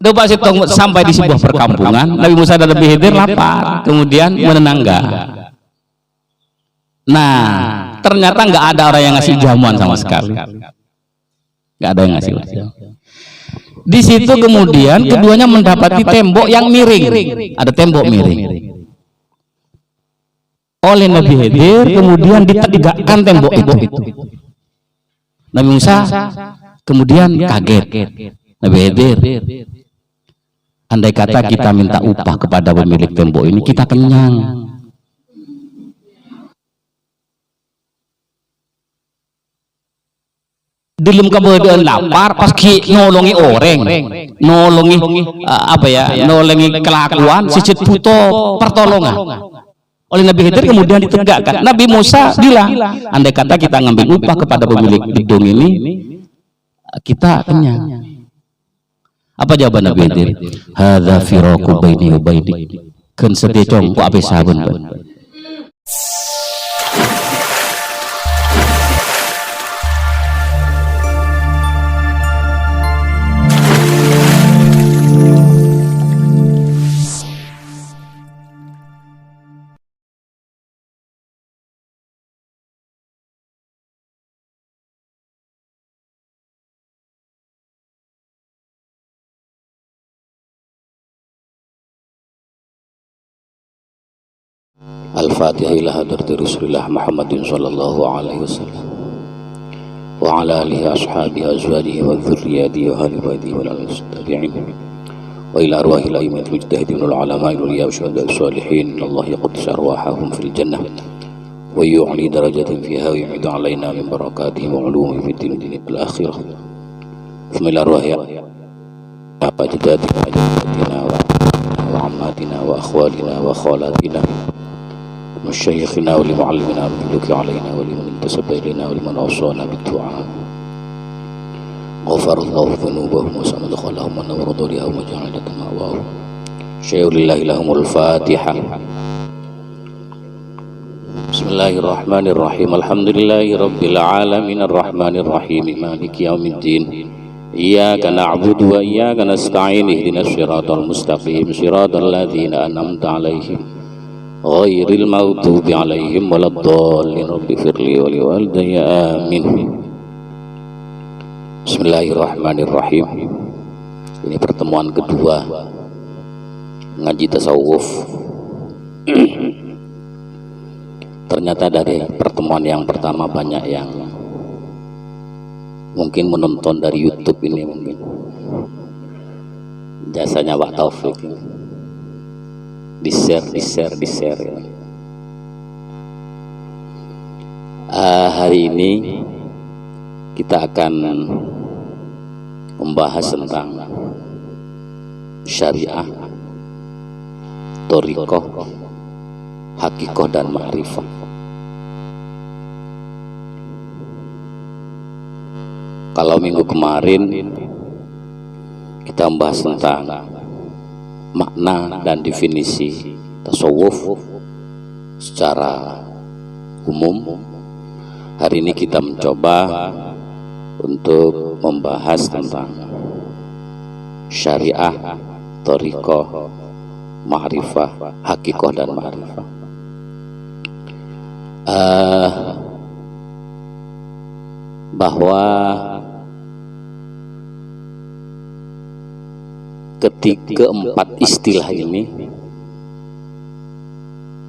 Coba sampai di sebuah perkampungan, Nabi Musa dan Nabi Khidir lapar, kemudian menenangga. Nah, ternyata nggak ada orang yang ngasih jamuan sama sekali, nggak ada yang ngasih jamuan. Di situ kemudian keduanya mendapati tembok yang miring, ada tembok miring. Oleh Nabi Khidir kemudian ditegakkan tembok itu. Nabi Musa kemudian kaget. Nabi Khidir, andai kata kita minta upah kepada pemilik tembok ini, kita kenyang. Dalam keadaan lapar, pas nolongi orang, nolongi nolongi kelakuan, sicit butuh pertolongan. Oleh Nabi Khidir kemudian ditegakkan. Nabi Musa bilang, andai kata kita ngambil upah kepada pemilik gedung ini, kita kenyang. Apa jawaban Nabi Khidir? Hadza firaqu baini wa bainik. Keun sedih cong ku ape saben. Al-Fatihah ila hadrati Rasulillah Muhammadin sallallahu alaihi wasallam wa ala alihi ashabihi azwajihi wa dzurriyyatihi wa ahli baitihi wal tabi'in wa ila arwahil a'immatil mujtahidin wal ulama'il awliya wa syuhada'is shalihin. Allah yaqdis arwahahum fil jannah wa yu'li darajatin fiha wa yu'midu alaina min barakatihi wa ulumi fid din wal akhirah. Bismillah arwah apa jadatina wa ammatina wa akhwalina wa khalatina مشايخنا ولمعلمنا بالملوك علينا ولمن انتسب إلينا ولمن أوصانا بالدعاء غفر الله ذنوبهم وسمد خلهم ونور ضريهم وجعل مأواهم شيء لله لهم الفاتحة. بسم الله الرحمن الرحيم الحمد لله رب العالمين الرحمن الرحيم مالك يوم الدين إياك نعبد وإياك نستعين اهدنا الصراط المستقيم صراط الذين أنعمت عليهم غير المغضوب عليهم ولا الضالين رب اغفر لي ولوالدي آمين. Bismillahirrahmanirrahim. Ini pertemuan kedua ngaji tasawuf. Ternyata dari pertemuan yang pertama banyak yang mungkin menonton dari YouTube ini, mungkin jasanya Pak Taufik ini. Di share ya. Hari ini kita akan membahas tentang syariah, thariqah, hakikoh dan ma'rifah. Kalau minggu kemarin kita membahas tentang makna dan definisi tasawuf secara umum, hari ini kita mencoba untuk membahas tentang syariah, thariqah, ma'rifah, hakikoh dan ma'rifah. Bahwa keempat istilah ini,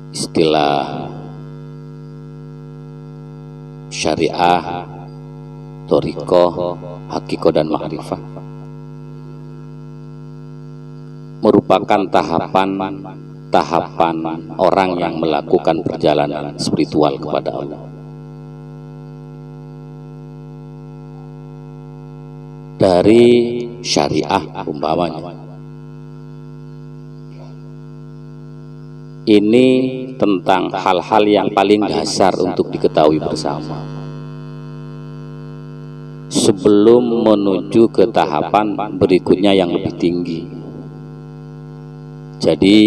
istilah syariah, thariqah, hakikoh dan ma'rifah, merupakan tahapan orang yang melakukan perjalanan spiritual kepada Allah. Dari syariah umpamanya, ini tentang hal-hal yang paling dasar untuk diketahui bersama sebelum menuju ke tahapan berikutnya yang lebih tinggi. Jadi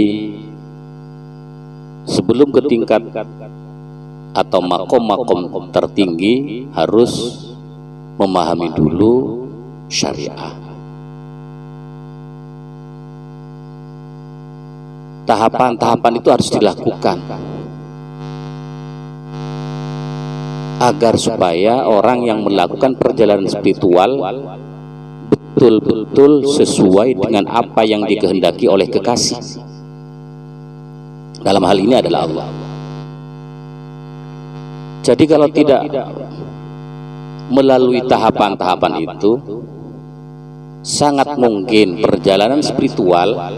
sebelum ke tingkat atau makom-makom tertinggi harus memahami dulu syariah. tahapan-tahapan itu harus dilakukan agar supaya orang yang melakukan perjalanan spiritual betul-betul sesuai dengan apa yang dikehendaki oleh kekasih. Dalam hal ini adalah Allah. Jadi kalau tidak melalui tahapan-tahapan itu, sangat mungkin perjalanan spiritual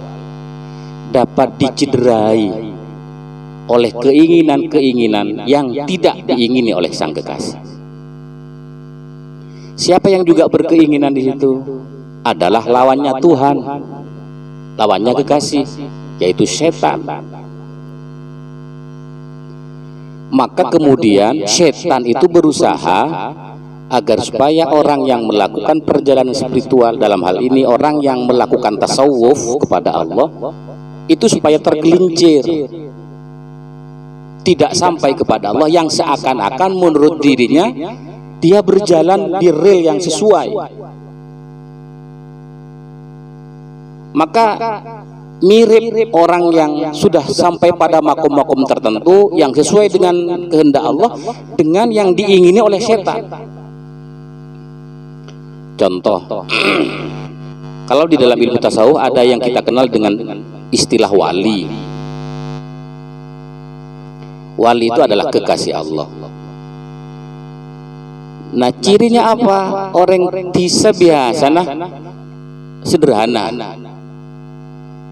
dapat dicederai oleh keinginan-keinginan yang tidak diingini oleh sang kekasih. Siapa yang juga berkeinginan di situ adalah lawannya Tuhan, lawannya kekasih, yaitu setan. Maka kemudian setan itu berusaha agar supaya orang yang melakukan perjalanan spiritual, dalam hal ini orang yang melakukan tasawuf kepada Allah, itu supaya tergelincir, tidak sampai kepada Allah, yang seakan-akan menurut dirinya dia berjalan di rel yang sesuai. Maka mirip orang yang sudah sampai pada makom-makom tertentu yang sesuai dengan kehendak Allah dengan yang diingini oleh setan. Contoh, kalau di dalam ilmu tasawuf ada yang kita kenal dengan istilah wali. Wali itu adalah kekasih Allah. Nah, cirinya apa? Orang bisa biasa sederhana.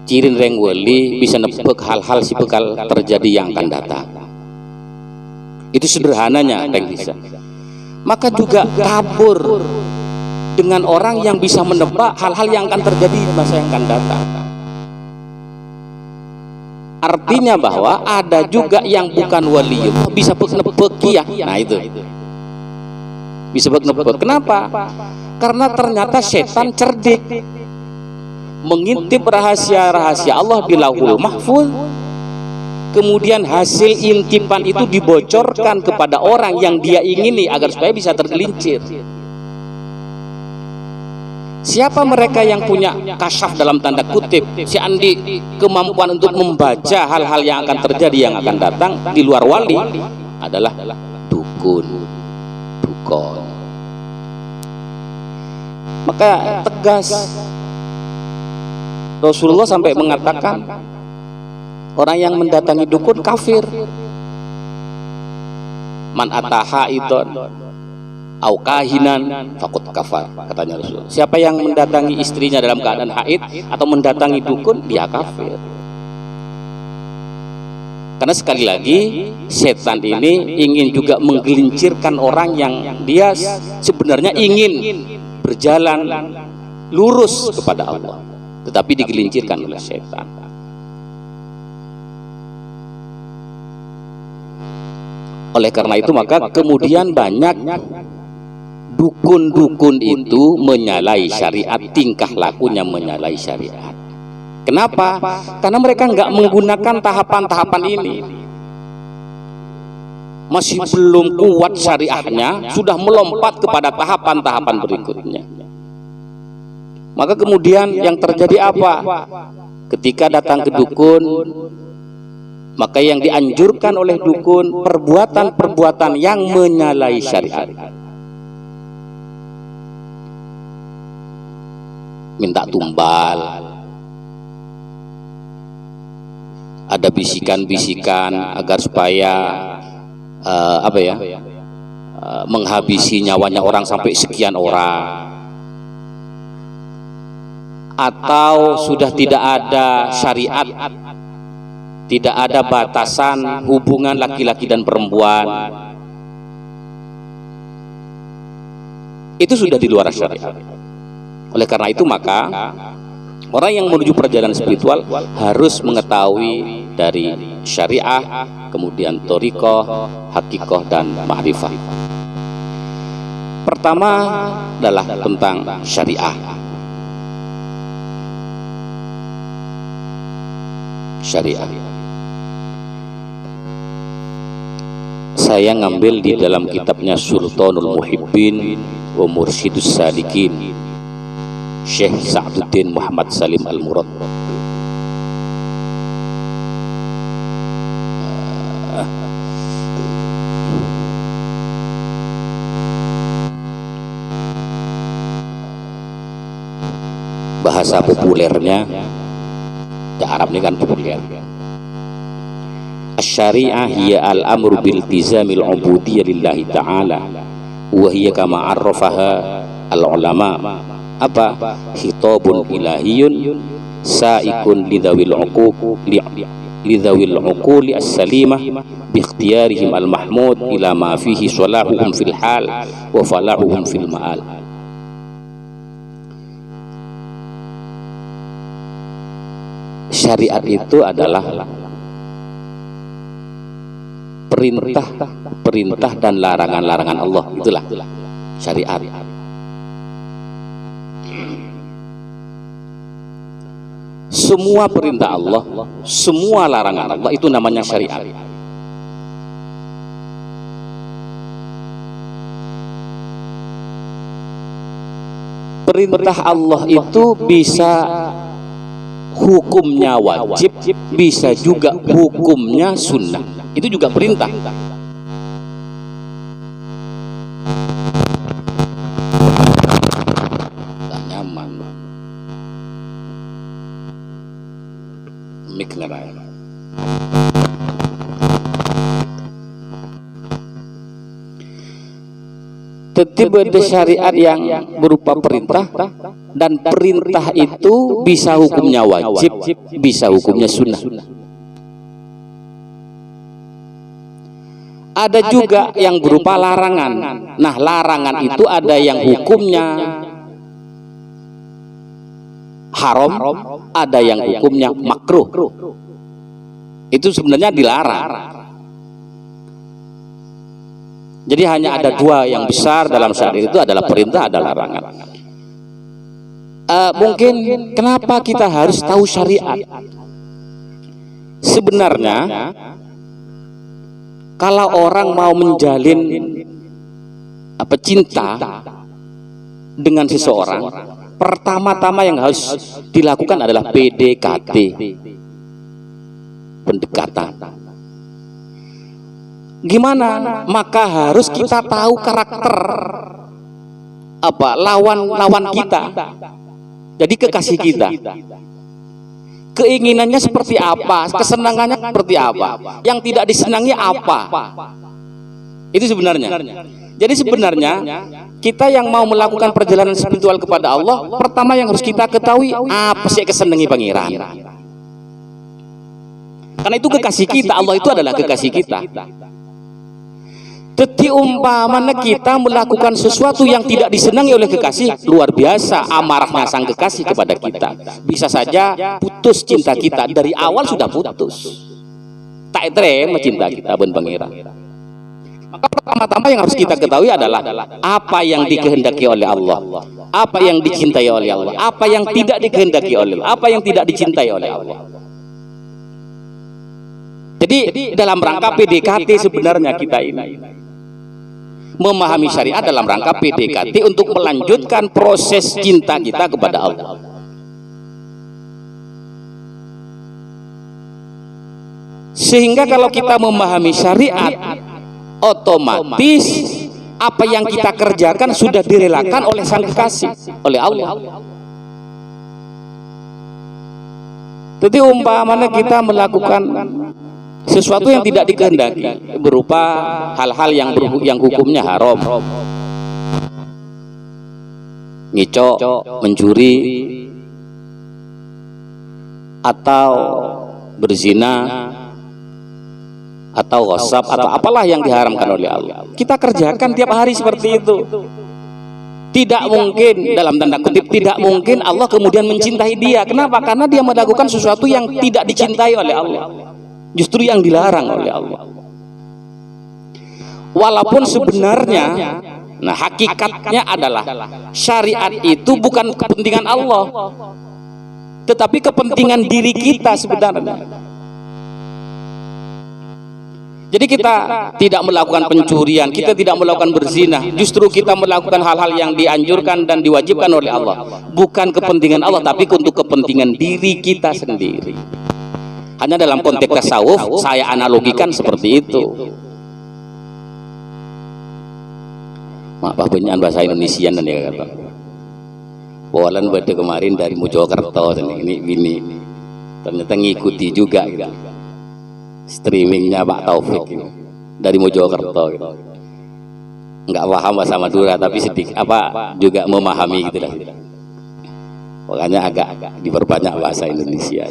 Ciri reng wali bisa nebak hal-hal si bekal terjadi yang akan datang. Itu sederhananya reng bisa. Maka juga kabur dengan orang yang bisa menebak hal-hal yang akan terjadi di masa yang akan datang. Artinya bahwa ada juga yang bukan wali bisa nebak ya. Nah itu bisa nebak. Kenapa? Karena ternyata setan cerdik, mengintip rahasia-rahasia Allah di Lauhul Mahfuz. Kemudian hasil intipan itu dibocorkan kepada orang yang dia ingini agar supaya bisa tergelincir. Siapa mereka yang punya kasyaf dalam tanda kutip, si Andi, kemampuan untuk membaca hal-hal yang akan terjadi yang akan datang di luar wali adalah dukun. Maka tegas Rasulullah sampai mengatakan orang yang mendatangi dukun kafir. Man ataha idon au kahinan faqad kafar, katanya Rasulullah. Siapa yang mendatangi istrinya dalam keadaan haid atau mendatangi dukun, dia kafir. Karena sekali lagi setan ini ingin juga menggelincirkan orang yang dia sebenarnya ingin berjalan lurus kepada Allah, tetapi digelincirkan oleh setan. Oleh karena itu maka kemudian banyak dukun-dukun itu menyalahi syariat, tingkah lakunya menyalahi syariat. Kenapa? Karena mereka nggak menggunakan tahapan-tahapan ini. Masih belum kuat syariahnya, sudah melompat kepada tahapan-tahapan berikutnya. Maka kemudian yang terjadi apa? Ketika datang ke dukun, maka yang dianjurkan oleh dukun perbuatan-perbuatan yang menyalahi syariat. Minta tumbal, ada bisikan-bisikan agar supaya menghabisi nyawanya orang sampai sekian orang, atau sudah tidak ada syariat, tidak ada batasan hubungan laki-laki dan perempuan, itu sudah di luar syariat. Oleh karena itu maka orang yang menuju perjalanan spiritual harus mengetahui dari syariah, kemudian thariqah, hakikoh, dan ma'rifah. Pertama adalah tentang syariah. Syariah. Saya ngambil di dalam kitabnya Sultanul Muhibbin wa Mursyidus Salikin, Syekh Sa'duddin Muhammad Salim Al-Murad. Bahasa populernya, ya Arab ini kan populer. Asy-syari'ah hiya al-amru bil iltizamil ubudiyyah lillahi ta'ala wa hiya kama arrafaha al-ulama apa khitabun ilahiyun sa'ikun lidawil uquli as-salimah bi ikhtiyarihim al-mahmud ila ma fihi salahuhum fil hal wa falahuhum fil ma'al. Syariat itu adalah perintah dan larangan-larangan Allah, itulah syariat. Semua perintah Allah, semua larangan Allah itu namanya syariat. Perintah Allah itu bisa hukumnya wajib, bisa juga hukumnya sunnah. Itu juga perintah. Tak nyaman. Mik ngerai. Tetap ada syariat yang berupa perintah, dan perintah itu bisa hukumnya wajib, bisa hukumnya sunnah. Ada juga yang berupa larangan. Nah, larangan itu ada yang hukumnya haram, ada yang hukumnya makruh. Itu sebenarnya dilarang. Jadi hanya ada dua yang besar dalam syariat, itu adalah perintah, ada larangan. Mungkin kenapa kita harus tahu syariat? Sebenarnya kalau orang mau menjalin cinta dengan seseorang, pertama-tama yang harus dilakukan adalah PDKT, pendekatan. Gimana? Maka harus kita tahu karakter lawan kita. Jadi kekasih kita, keinginannya seperti apa, kesenangannya seperti apa, yang tidak disenangi apa. Itu sebenarnya. Jadi sebenarnya kita yang mau melakukan perjalanan spiritual kepada Allah, pertama yang harus kita ketahui apa sih kesenangi pangeran. Karena itu kekasih kita, Allah itu adalah kekasih kita. Jadi umpamanya kita melakukan sesuatu yang tidak disenangi oleh kekasih, luar biasa amarahnya sang kekasih kepada kita. Bisa saja putus cinta kita, dari awal sudah putus. Tak terima cinta kita ben pangeran. Maka pertama-tama yang harus kita ketahui adalah apa yang dikehendaki oleh Allah, apa yang dicintai oleh Allah, apa yang tidak dikehendaki oleh Allah, apa yang tidak dicintai oleh Allah. Jadi dalam rangka PDKT sebenarnya kita ini memahami syariat dalam rangka PDKT untuk melanjutkan proses cinta kita kepada Allah. Sehingga kalau kita memahami syariat, otomatis apa yang kita kerjakan sudah direlakan oleh sang kekasih, oleh Allah. Jadi umpamanya kita melakukan sesuatu yang tidak dikehendaki, berupa hal-hal yang hukumnya haram, ngicok, mencuri, atau berzina, atau ghasab, atau apalah yang diharamkan oleh Allah, kita kerjakan tiap hari seperti itu. Tidak mungkin, dalam tanda kutip, tidak mungkin Allah kemudian mencintai dia. Kenapa? Karena dia melakukan sesuatu yang tidak dicintai oleh Allah, justru yang dilarang oleh Allah. Walaupun sebenarnya, nah hakikatnya adalah syariat itu bukan kepentingan Allah, tetapi kepentingan diri kita sebenarnya. Jadi kita tidak melakukan pencurian, kita tidak melakukan berzina, justru kita melakukan hal-hal yang dianjurkan dan diwajibkan oleh Allah, bukan kepentingan Allah, tapi untuk kepentingan diri kita sendiri. Hanya dalam konteks tasawuf saya analogikan seperti itu. Maaf banyak bahasa Indonesian dan ya kata. Walan pada kemarin dari Mojokerto ini ternyata ngikuti juga gitu. Streamingnya Pak Taufik gitu. Dari Mojokerto gitu. Nggak paham bahasa Madura tapi sedikit apa juga memahami gitu lah. Makanya agak diperbanyak bahasa Indonesia.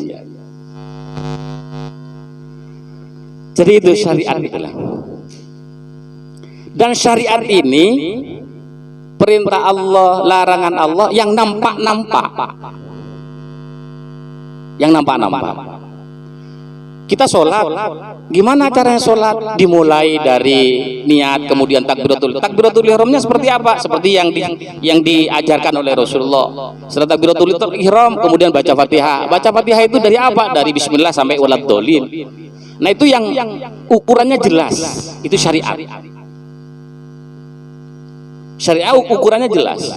Jadi itu syariat itulah. Dan syariat ini perintah Allah, larangan Allah yang nampak-nampak. Yang nampak-nampak. Kita sholat, gimana caranya sholat? Dimulai dari niat, kemudian takbiratul ihramnya seperti apa? Seperti yang diajarkan oleh Rasulullah. Setelah takbiratul ihram, kemudian baca Fatihah. Baca Fatihah itu dari apa? Dari Bismillah sampai waladhdallin. Nah itu yang ukurannya jelas, itu syariat. Syariat ukurannya jelas.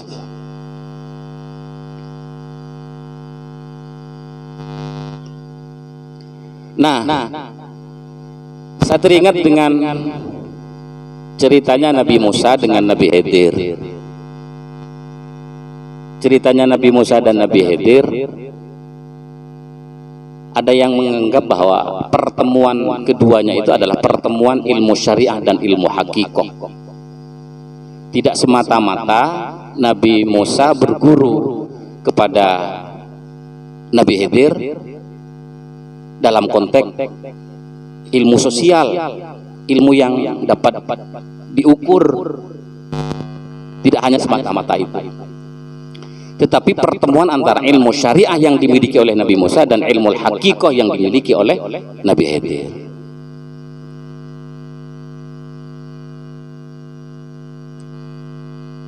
Nah, saya teringat dengan ceritanya Nabi Musa dengan Nabi Khidir. Ceritanya Nabi Musa dan Nabi Khidir, ada yang menganggap bahwa pertemuan keduanya itu adalah pertemuan ilmu syariah dan ilmu hakikoh. Tidak semata-mata Nabi Musa berguru kepada Nabi Khidir dalam konteks ilmu sosial, ilmu yang dapat diukur, tidak hanya semata-mata itu, tetapi pertemuan antara ilmu syariah yang dimiliki oleh Nabi Musa dan ilmu hakikoh yang dimiliki oleh Nabi Khidir.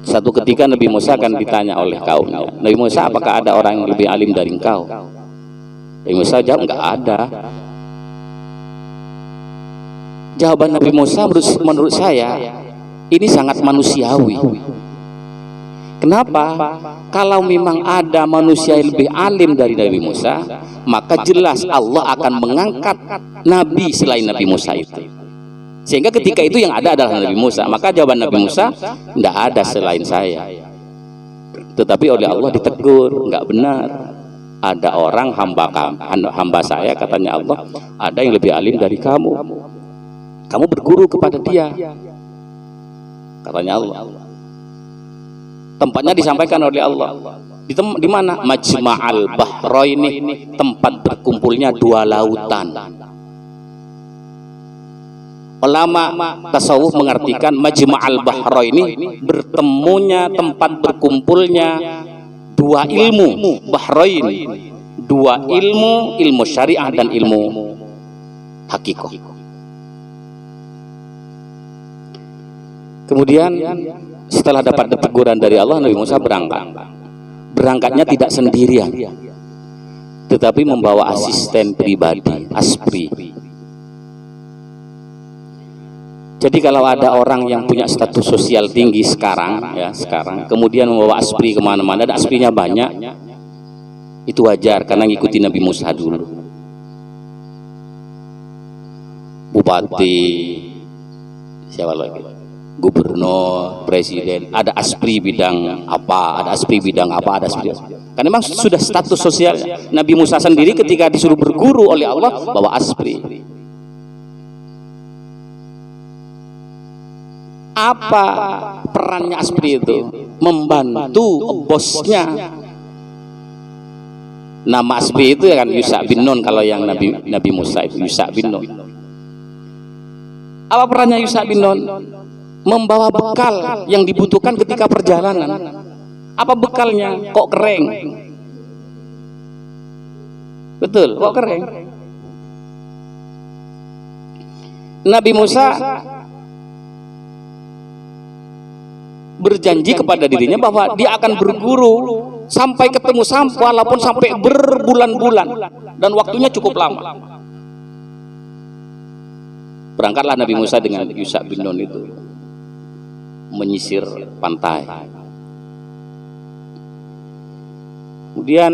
Satu ketika Nabi Musa akan ditanya oleh kaumnya, Nabi Musa, apakah ada orang yang lebih alim dari engkau? Nabi Musa jawab, enggak ada. Jawaban Nabi Musa menurut saya ini sangat manusiawi. Kenapa? Kalau memang ada manusia yang lebih alim dari Nabi Musa, maka jelas Allah akan mengangkat Nabi selain Nabi Musa itu. Sehingga ketika itu yang ada adalah Nabi Musa. Maka jawaban Nabi Musa, tidak ada selain saya. Tetapi oleh Allah ditegur, enggak benar. Ada orang hamba saya, katanya Allah, ada yang lebih alim dari kamu. Kamu berguru kepada dia, katanya Allah. Tempatnya disampaikan oleh Allah. Di mana? Majma'al Bahraini, tempat berkumpulnya dua lautan. Ulama tasawuf mengartikan Majma'al Bahraini, bertemunya, tempat berkumpulnya dua ilmu Bahrain, dua ilmu syariah dan ilmu hakikoh. Kemudian setelah dapat teguran dari Allah, Nabi Musa berangkatnya tidak sendirian, tetapi membawa asisten pribadi, aspri. Jadi kalau ada orang yang punya status sosial tinggi sekarang, kemudian membawa aspri kemana-mana, dan asprinya banyak, itu wajar karena ngikuti Nabi Musa dulu. Bupati, siapa lagi? Gubernur, presiden, ada aspri bidang apa, ada aspri bidang apa, ada aspri. Karena memang sudah status sosial. Nabi Musa sendiri ketika disuruh berguru oleh Allah bawa aspri. Apa perannya aspri itu? Membantu bosnya. Nama aspri itu kan Yusha bin Nun, kalau yang Nabi Musa itu Yusha bin Nun. Apa perannya Yusha bin Nun? Membawa bekal yang dibutuhkan ketika perjalanan. Apa bekalnya? Kok kering? Betul, kok kering? Nabi Musa berjanji kepada dirinya bahwa dia akan berguru sampai ketemu walaupun sampai berbulan-bulan, dan waktunya cukup lama. Berangkatlah Nabi Musa dengan Yusha bin Nun itu menyisir pantai. Kemudian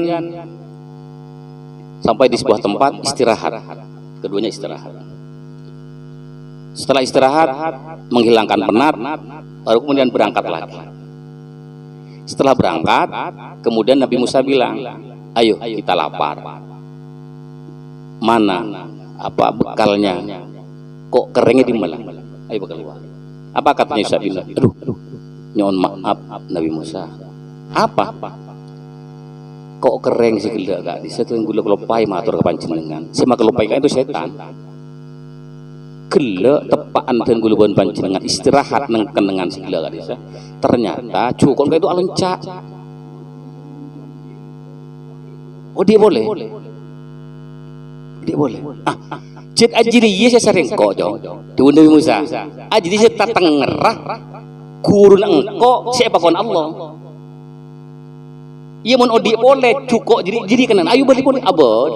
sampai di sebuah tempat istirahat. Keduanya istirahat. Setelah istirahat, menghilangkan penat, baru kemudian berangkat lagi. Setelah berangkat, kemudian Nabi Musa bilang, ayo kita lapar. Mana apa bekalnya? Kok keringnya di mana? Ayo bekal keluar. Apa katanya Yusuf bin Nun? Aduh, nyon maaf Nabi Musa. Apa? Kok kering sih gila gak? Di situ gula kelopai matur ke panjenengan. Sema kelopai kan itu setan. Gila tepaan dan gula bon panjenengan istirahat neng kenengan si gila gak disa. Ternyata cukon itu alencak. Oh dia boleh. Dia boleh. Jid ajiri iya saya sering kok jauh. Tuh Nabi Musa. Ajiri saya tatang ngerah. Kurun engkau siapa kon Allah. Iya mon odi boleh cukup jadi kanan. Ayo balik boleh abad.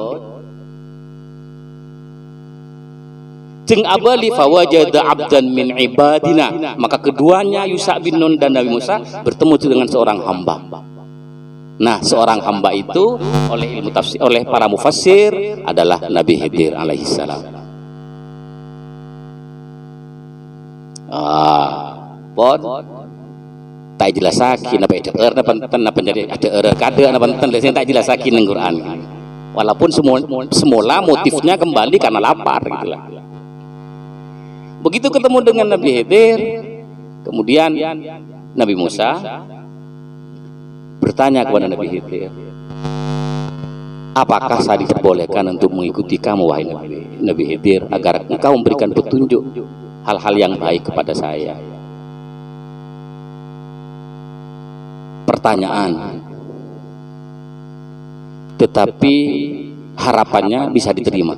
Jeng abali fawajada abdan min ibadina. Maka keduanya Yusuf bin Nun dan Nabi Musa bertemu dengan seorang hamba. Nah, seorang hamba itu oleh ilmu tafsir, oleh para mufassir adalah Nabi Khidir alaihissalam. Pod tak jelasakin apa itu apa jadi ada kade apa tak jelasakin di Quran. Walaupun semula motifnya kembali karena lapar gitulah. Begitu ketemu dengan Nabi Khidir, kemudian Nabi Musa bertanya kepada Nabi Khidir, apakah saya diperbolehkan untuk mengikuti kamu wahai Nabi Khidir agar engkau memberikan petunjuk hal-hal yang baik kepada saya? Pertanyaan, tetapi harapannya bisa diterima.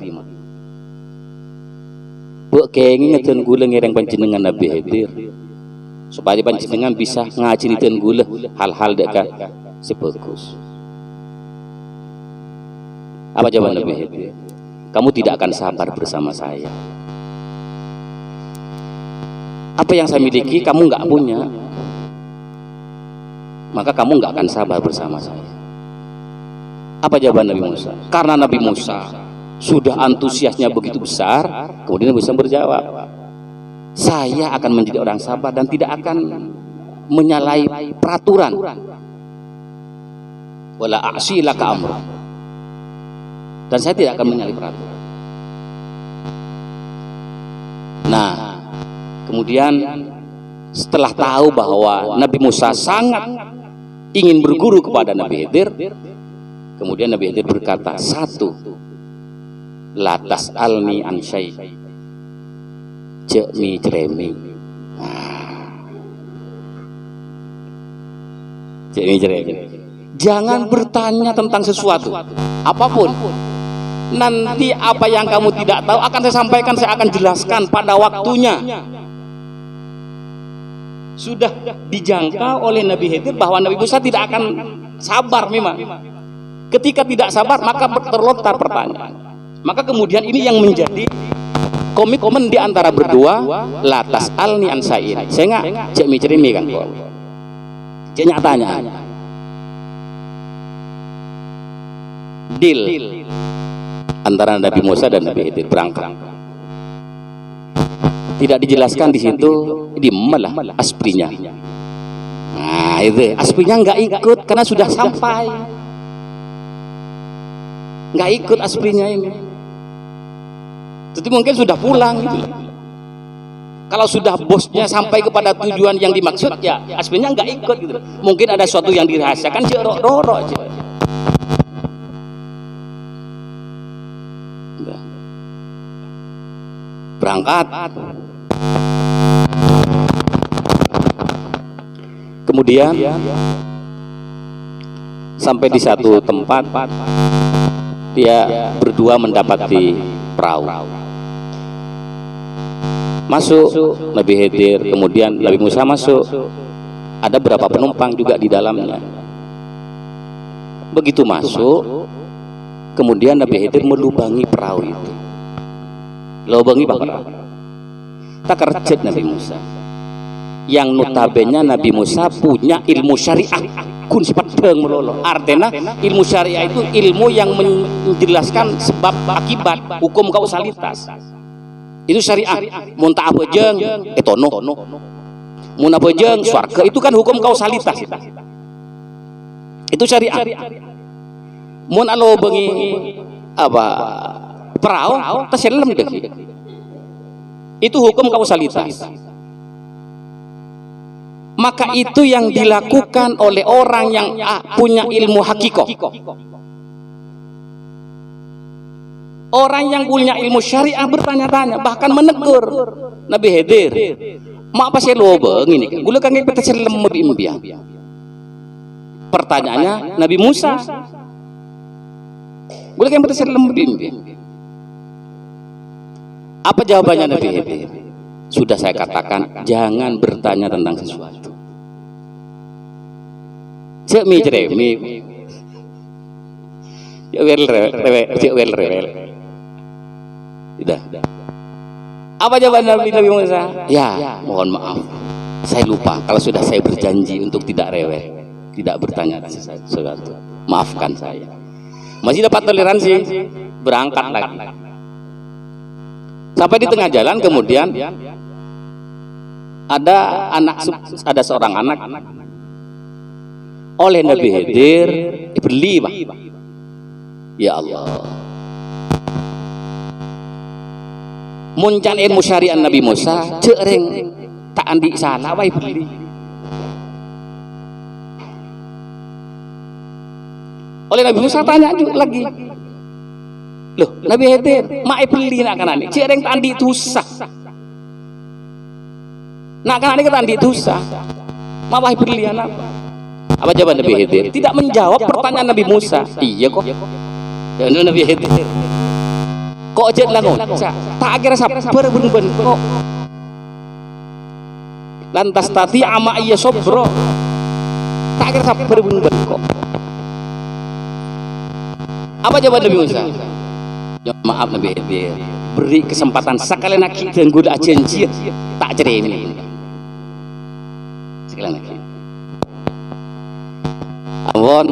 Buat kenging ngeten gula ngereng panjenengan Nabi Khidir supaya panjenengan bisa ngaji ngeten gula hal-hal dekat sebagus. Apa jawaban Nabi Khidir? Kamu tidak akan sabar bersama saya. Apa yang saya miliki kamu nggak punya, maka kamu nggak akan sabar bersama saya. Apa jawaban Nabi Musa? Karena Nabi Musa sudah antusiasnya begitu besar, kemudian Nabi Musa berjawab, saya akan menjadi orang sabar dan tidak akan menyalahi peraturan. Wala a'si laka amra. Dan saya tidak akan menyalahi peraturan. Nah, kemudian setelah tahu bahwa Nabi Musa sangat ingin berguru kepada Nabi Khidir, kemudian Nabi Khidir berkata, satu, latas alni ansai jekmi ceremi. Jekmi ceremi. Jangan bertanya tentang sesuatu apapun. Nanti apa yang kamu tidak tahu akan saya sampaikan, saya akan jelaskan pada waktunya. Sudah dijangka oleh Nabi Khidir bahwa Nabi Musa tidak akan sabar memang. Ketika tidak sabar maka terlontar pertanyaan. Maka kemudian ini yang menjadi komitmen di antara berdua, latas alni ansain. Saya nggak cek mikir ini kan kok. Cek nyatanya. Deal antara Nabi Musa dan Nabi Khidir berangkat. Tidak dijelaskan di situ di malah asprinya. Nah itu asprinya nggak ikut karena sudah sampai. Nggak ikut asprinya ini. Jadi mungkin sudah pulang gitu. Kalau sudah bosnya sampai kepada tujuan yang dimaksud, ya asprinya nggak ikut gitu. Mungkin ada sesuatu yang dirahasiakan, roro aja. Berangkat. Kemudian sampai di satu tempat dia berdua mendapati perahu. Masuk Nabi Khidir, kemudian Nabi Musa masuk. Ada berapa penumpang juga di dalamnya. Begitu masuk, kemudian Nabi Khidir melubangi perahu itu. Lubangi perahu. Tak kerjet Nabi Musa. Yang notabene Nabi Musa punya ilmu syariah. kun sifat teng melolo. Artinya ilmu syariah itu ilmu yang menjelaskan sebab akibat, hukum kausalitas. Itu syariah. Mun tak abejeng etono. Mun abejeng swarga, itu kan hukum kausalitas. Itu syariah. Mun alo bengi apa perahu terselem deh. Itu hukum kausalitas. Maka itu yang dilakukan oleh orang yang punya ilmu hakikoh. Orang yang punya ilmu syariah bertanya-tanya, bahkan menegur Nabi Khidir. Mak apa sih lo begini kan? Gula kan kita selem imbiang. Pertanyaannya Nabi Musa. Gula kan kita selem imbiang. Apa jawabannya Nabi Khidir? Sudah saya katakan, jangan bertanya tentang sesuatu. Cek mi jeremi. Cek wel rewel. Sudah. Apa jawaban Nabi Musa? Ya, mohon maaf. Saya lupa kalau sudah saya berjanji untuk tidak rewel, tidak bertanya sesuatu. Maafkan saya. Masih dapat toleransi, berangkat lagi. Sampai di tengah jalan kemudian ada seorang anak oleh Nabi Khidir beli, Pak. Ya Allah. Muncan ilmu syariat Nabi Musa cereng tak andi salah wae beli. Oleh Nabi Musa tanya juga lagi. Loh, Nabi Khidir, mak beli nak kanane. Cereng tak andi tusah. Nak kanane kita andi tusah. Mak wae beli anak. Apa jawaban Nabi Khidir? Tidak menjawab pertanyaan Nabi Musa. Iya kok. Ya Nabi Khidir. Kok jet langon? Tak kira sabar ben-ben kok. Lantas tati ama iya sobro. Tak kira sabar ben-ben kok. Apa jawaban Nabi Musa? Ya, maaf Nabi Khidir, beri kesempatan sekali lagi dan goda janji tak ceremi. Sekali lagi. Awon.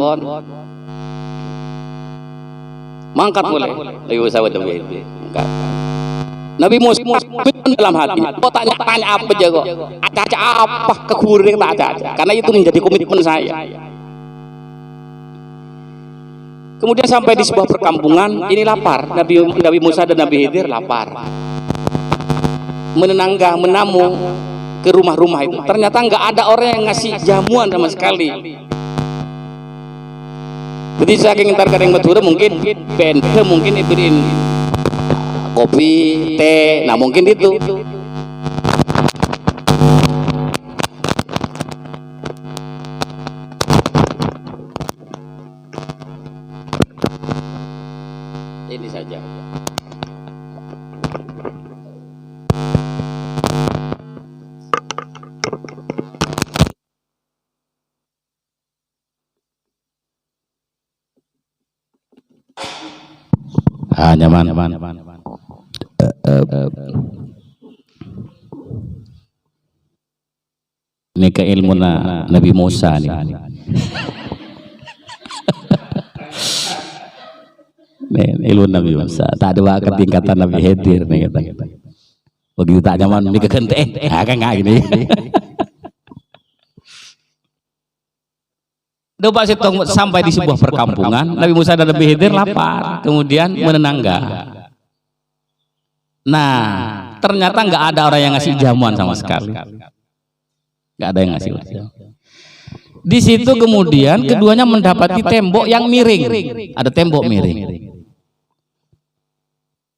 Mangkat boleh. Nabi Musa Nabi Khidir. Mangkat. Nabi Musa dalam hati. Kok tanya apa aja kok? Aca-aca apa kekuring tak aca-aca. Karena itu menjadi komitmen saya. Kemudian sampai di sebuah perkampungan, ini lapar. Nabi Musa dan Nabi Khidir lapar. Menenangga, menamu ke rumah-rumah itu. Ternyata nggak ada orang yang ngasih jamuan sama sekali. Jadi saking ntar kadang matur mungkin bente mungkin diberiin kopi, teh. Nah mungkin itu. Ini saja. Nyaman. Ini keilmu Nabi Musa nih. Ilmu Nabi Musa tak ada tingkatan Nabi Khidir nih kata. Begitu tak nyaman ini kekente kan nggak gini. Doba setong sampai di sebuah perkampungan, Nabi Musa dan Nabi Khidir lapar, kemudian menenangga. Nah, ternyata nggak ada orang yang ngasih jamuan sama sekali. Nggak ada yang ngasih. Di situ kemudian keduanya mendapati tembok yang miring. Ada tembok miring.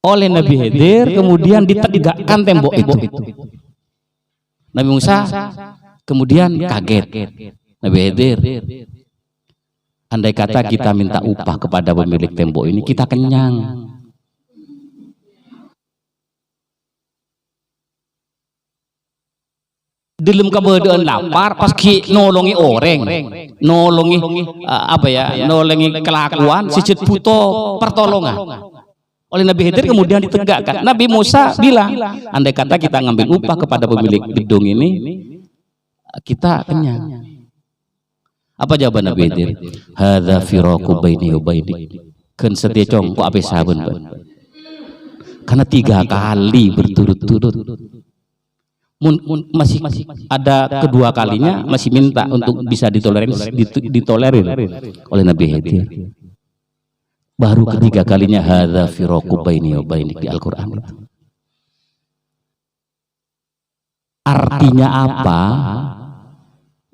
Oleh Nabi Khidir kemudian ditegakkan tembok itu. Nabi Musa kemudian kaget. Nabi Khidir, andai kata kita minta upah kepada pemilik tembok ini, kita kenyang. Dalam keberadaan lapar, pas nolongi orang, nolongi nolongi kelakuan, sijit butuh pertolongan. Oleh Nabi Khidir kemudian ditegakkan. Nabi Musa bilang, andai kata kita ngambil upah kepada pemilik gedung ini, kita kenyang. Apa jawaban Nabi Khidir? Hadza firaqu baini wa bainik. Keun setia cong ku ape saben. Karena 3 kali berturut-turut. Masih ada kedua kalinya masih minta untuk bisa ditolerir oleh Nabi Khidir. Baru ketiga kalinya hadza firaqu baini wa bainik di Al-Qur'an. Artinya apa?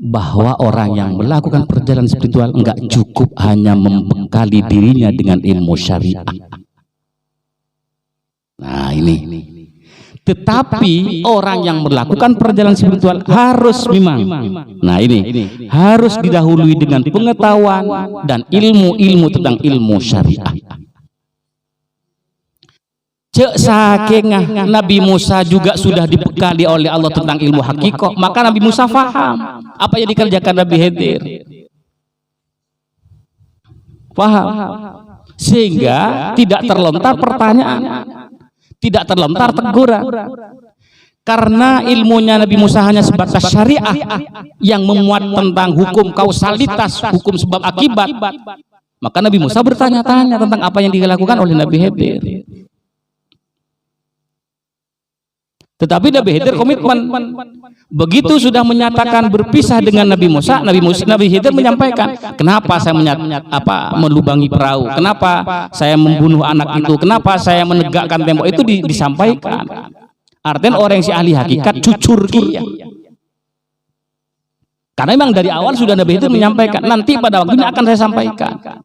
Bahwa orang yang melakukan perjalanan spiritual enggak cukup hanya membekali dirinya dengan ilmu syariah. Nah ini. Tetapi orang yang melakukan perjalanan spiritual harus memang, nah ini harus didahului dengan pengetahuan dan ilmu-ilmu tentang ilmu syariah. Cek sakengah Nabi Musa juga sudah dibekali oleh Allah tentang ilmu hakikoh, maka Nabi Musa faham apa yang dikerjakan Nabi Khidir. Paham? Sehingga tidak terlontar pertanyaan, tidak terlontar teguran. Karena ilmunya Nabi Musa hanya sebatas syariah yang memuat tentang hukum kausalitas, hukum sebab akibat. Maka Nabi Musa bertanya-tanya tentang apa yang dilakukan oleh Nabi Khidir. Tetapi Nabi Khidir komitmen. Begitu sudah menyatakan berpisah dengan Nabi Musa, Nabi Khidir menyampaikan, kenapa saya melubangi perahu, kenapa saya membunuh anak itu, kenapa saya menegakkan tembok, itu disampaikan. Artinya orang yang si ahli hakikat cucur kia. Karena memang dari awal sudah Nabi Khidir menyampaikan, nanti pada waktunya akan saya sampaikan.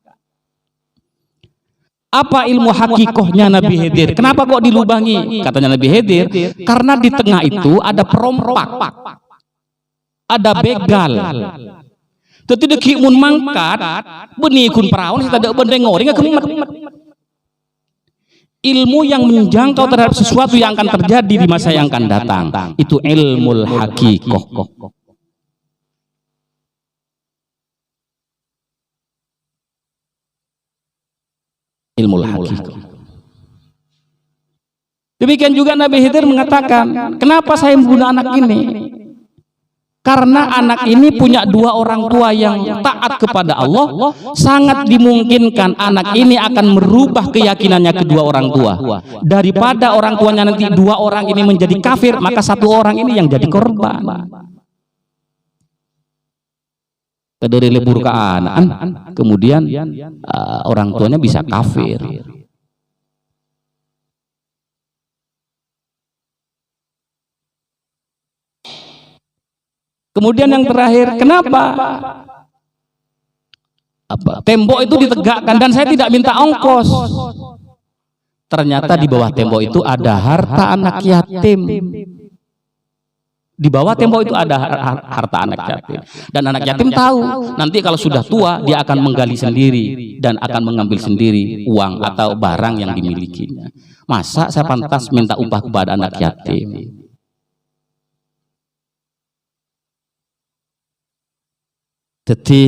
Apa ilmu hakikohnya Nabi Khidir? Kenapa kok dilubangi? Katanya Nabi Khidir, karena di tengah itu ada perompak, ada begal. Tetapi deki mun mangkat, benih kun perawan kita ada benda ngori nggak kemet. Ilmu yang menjangkau terhadap sesuatu yang akan terjadi di masa yang akan datang, itu ilmu hakikoh. Ilmu hakikoh. Demikian juga Nabi Khidir mengatakan, kenapa saya membunuh anak ini? Karena anak ini punya 2 orang tua yang taat kepada Allah, sangat dimungkinkan anak ini akan merubah keyakinannya kedua orang tua. Daripada orang tuanya nanti 2 orang ini menjadi kafir, maka 1 orang ini yang jadi korban. Dari lebur ke anak, kemudian orang tuanya bisa kafir. Kemudian yang terakhir, kenapa tembok itu ditegakkan dan saya tidak minta ongkos? Ternyata di bawah tembok itu ada harta anak yatim. Di bawah tembok itu ada harta anak yatim. Dan anak yatim tahu nanti kalau sudah tua dia akan menggali sendiri dan akan mengambil sendiri uang atau barang yang dimilikinya. Masa saya pantas minta upah kepada anak yatim? Jadi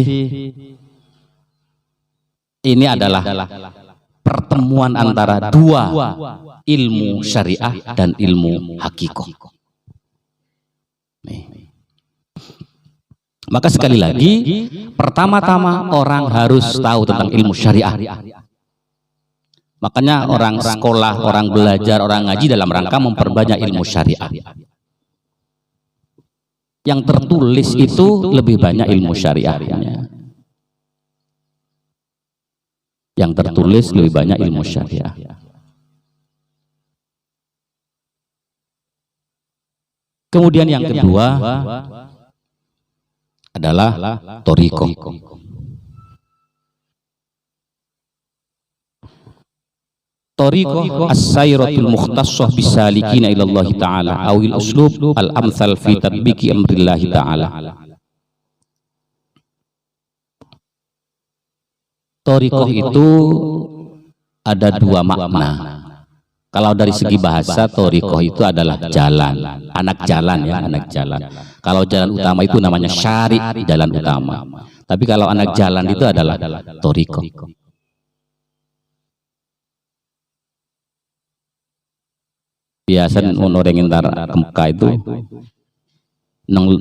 ini adalah pertemuan antara 2 ilmu syariah dan ilmu hakikoh. Maka sekali lagi, pertama-tama orang harus tahu tentang ilmu syariah. Makanya orang sekolah, orang belajar, orang ngaji dalam rangka memperbanyak ilmu syariah. Yang tertulis itu lebih banyak ilmu syariahnya. Yang tertulis lebih banyak ilmu syariah. Kemudian yang kedua adalah thoriqoh. Thoriqoh as-sayratul mukhtassah bisalikina ilallahi ta'ala awil uslub al-amthal fi tatbiki amrillahi ta'ala. Thoriqoh itu ada 2 makna. Kalau dari segi bahasa, thoriqoh itu adalah jalan, anak jalan ya, anak jalan. Kalau jalan utama itu namanya syari, jalan utama. Tapi kalau anak jalan itu adalah thoriqoh. Biasa orang ngintar ke Mekah itu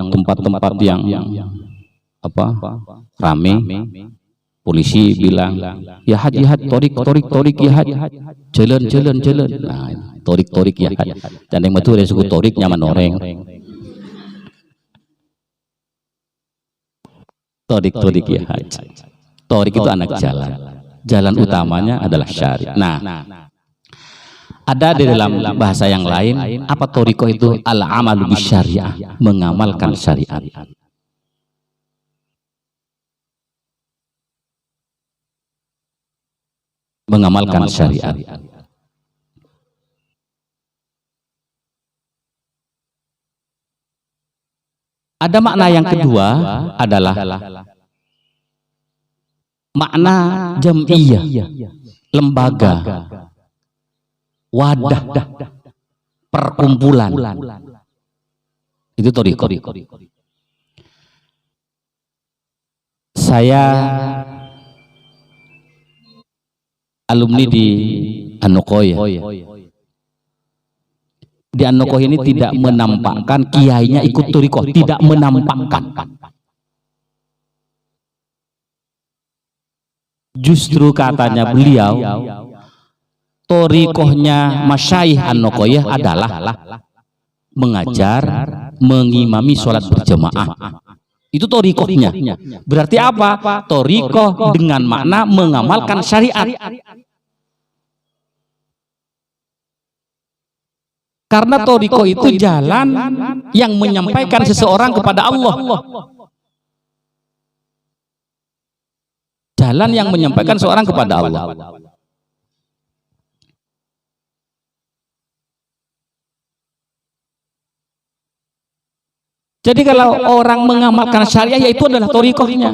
tempat-tempat yang apa rame, polisi bilang ya had torik ya had, jalan. Nah, torik ya had. Dan yang betul ada suku torik nyaman orang. Torik ya had. Torik itu anak jalan. Jalan utamanya adalah syariat. Nah, ada di dalam bahasa yang lain, apa toriko itu? Al-amalu bisyariah, mengamalkan syariat. Mengamalkan syariat. Ada makna yang kedua adalah makna jam'iyah, lembaga, wadah, perkumpulan. Itu toriko. Saya alumni di An-Nukoyah. Di An-Nukoyah ini tidak menampakkan kiainya ikut toriko, tidak menampakkan. Justru katanya beliau, torikohnya Masyayikh An-Nukoyah adalah mengajar, mengimami sholat berjamaah. Itu torikohnya. Berarti apa? Torikoh dengan makna mengamalkan syariat. Karena torikoh itu jalan yang menyampaikan seseorang kepada Allah. Jalan yang menyampaikan seorang kepada Allah. Jadi kalau orang mengamalkan syariah, yaitu adalah torikohnya.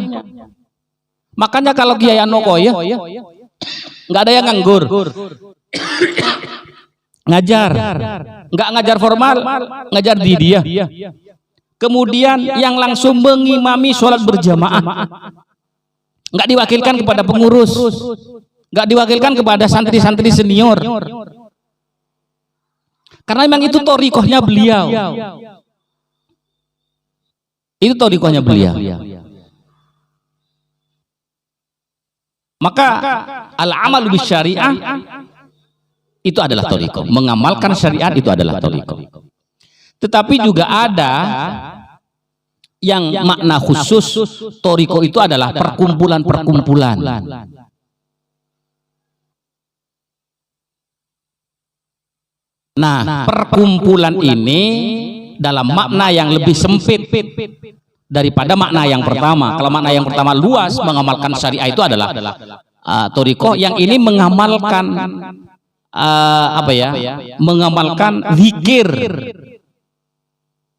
Makanya kalau Kiai An-Nukoyah nggak ada yang nganggur, ngajar, nggak ngajar formal, ngajar di dia. Kemudian yang langsung mengimami sholat berjamaah, nggak diwakilkan kepada pengurus, nggak diwakilkan kepada santri-santri senior, karena memang itu torikohnya beliau. Itu torikohnya beliau. Maka al-amalu bisyariah itu adalah toriko. Mengamalkan syariat itu adalah toriko. Tetapi juga ada yang makna khusus toriko itu adalah perkumpulan-perkumpulan. Nah, perkumpulan ini dalam makna yang lebih sempit daripada makna yang pertama. Kalau makna yang pertama luas, mengamalkan syariah itu adalah toriko. Yang ini mengamalkan mengamalkan zikir,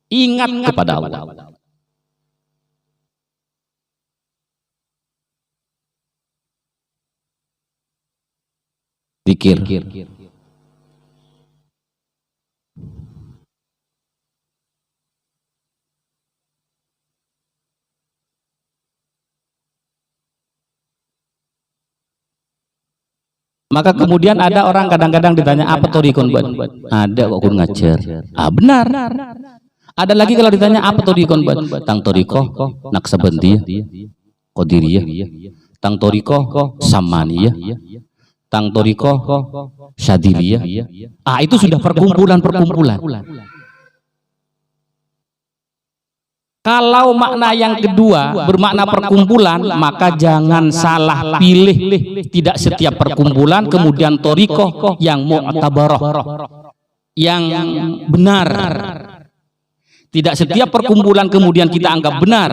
ingat kepada Allah. Zikir. Maka kemudian ada orang kadang-kadang ditanya apa torikon buat? Ada kok kun ngajar. Benar. Ada lagi kalau ditanya apa torikon buat? Tang toriko Naqsabandiyah, Qadiriyah, tang toriko Samaniyah, tang toriko Syadiliyah. Itu sudah perkumpulan-perkumpulan. Kalau makna yang kedua bermakna perkumpulan, maka jangan salah pilih. Tidak setiap perkumpulan kemudian torikoh yang mu'tabarah, yang benar. Tidak setiap perkumpulan kemudian kita anggap benar.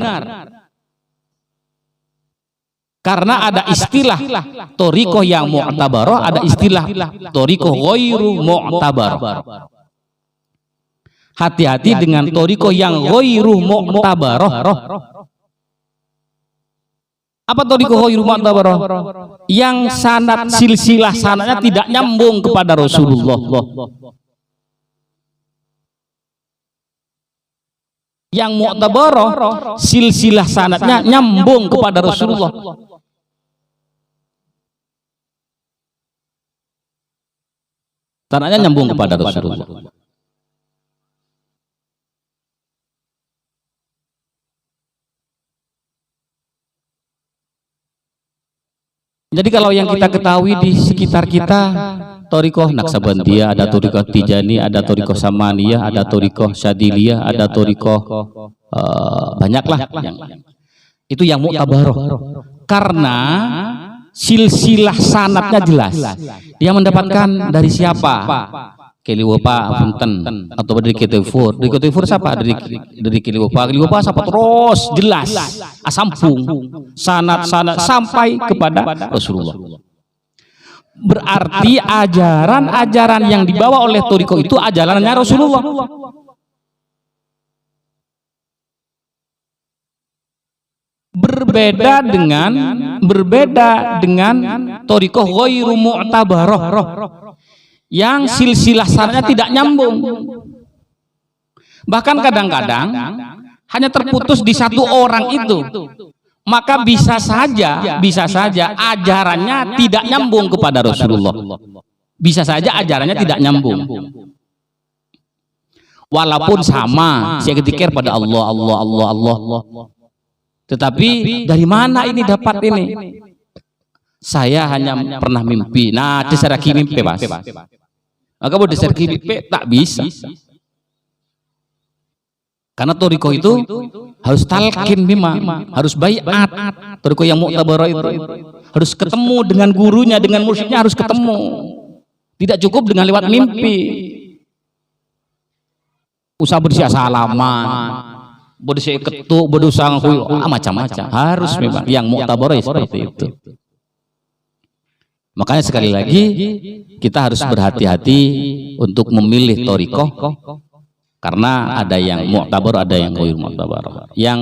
Karena ada istilah torikoh yang mu'tabarah, ada istilah torikoh ghairu mu'tabarah. Hati-hati dengan toriko yang ghairu mu'tabarah. Apa toriko ghairu mu'tabarah? Yang sanad silsilah sanadnya tidak nyambung kepada Rasulullah. Yang mu'tabarah silsilah sanadnya nyambung kepada Rasulullah. Sanadnya nyambung kepada Rasulullah. Jadi kalau yang kita ketahui di sekitar kita, Thariqah Naksabandiyah, ada Thariqah Tijani, ada Thariqah Samaniyah, ada Thariqah Syadiliyah, ada Thariqah banyaklah yang itu yang mu'tabaroh. Karena silsilah sanadnya jelas. Dia mendapatkan dari siapa? Keliwapa punten atau dari Ketefur. Dari Ketefur siapa? Dari Keliwapa. Keliwapa siapa? Terus jelas asampung sanad sampai kepada Rasulullah. Berarti ajaran-ajaran yang dibawa oleh Thariqah itu ajarannya Rasulullah. Berbeda dengan Thariqah ghairu mu'tabarah yang silsilah sanadnya tidak nyambung. Bahkan kadang-kadang hanya terputus di satu orang itu. Maka bisa saja ajarannya tidak nyambung kepada Rasulullah. Bisa saja ajarannya tidak nyambung. Walaupun sama, saya ketikir pada Allah. Tetapi dari mana ini dapat ini? Saya hanya pernah mimpi. Nah, desaraki mimpi, Mas. Maka mau desaraki mimpi tak bisa. Karena Thariqah itu harus talqin memang, harus baiat. Thariqah yang mu'tabarah itu harus ketemu dengan gurunya, dengan mursyidnya harus ketemu. Tidak cukup dengan lewat mimpi. Usah bersih salaman, bersih ketuk, berdusang macam-macam. Harus memang yang mu'tabarah seperti itu. Makanya sekali lagi kita harus berhati-hati untuk memilih Thariqah. Karena ada yang mu'tabar, ada yang ghairu mu'tabar. Yang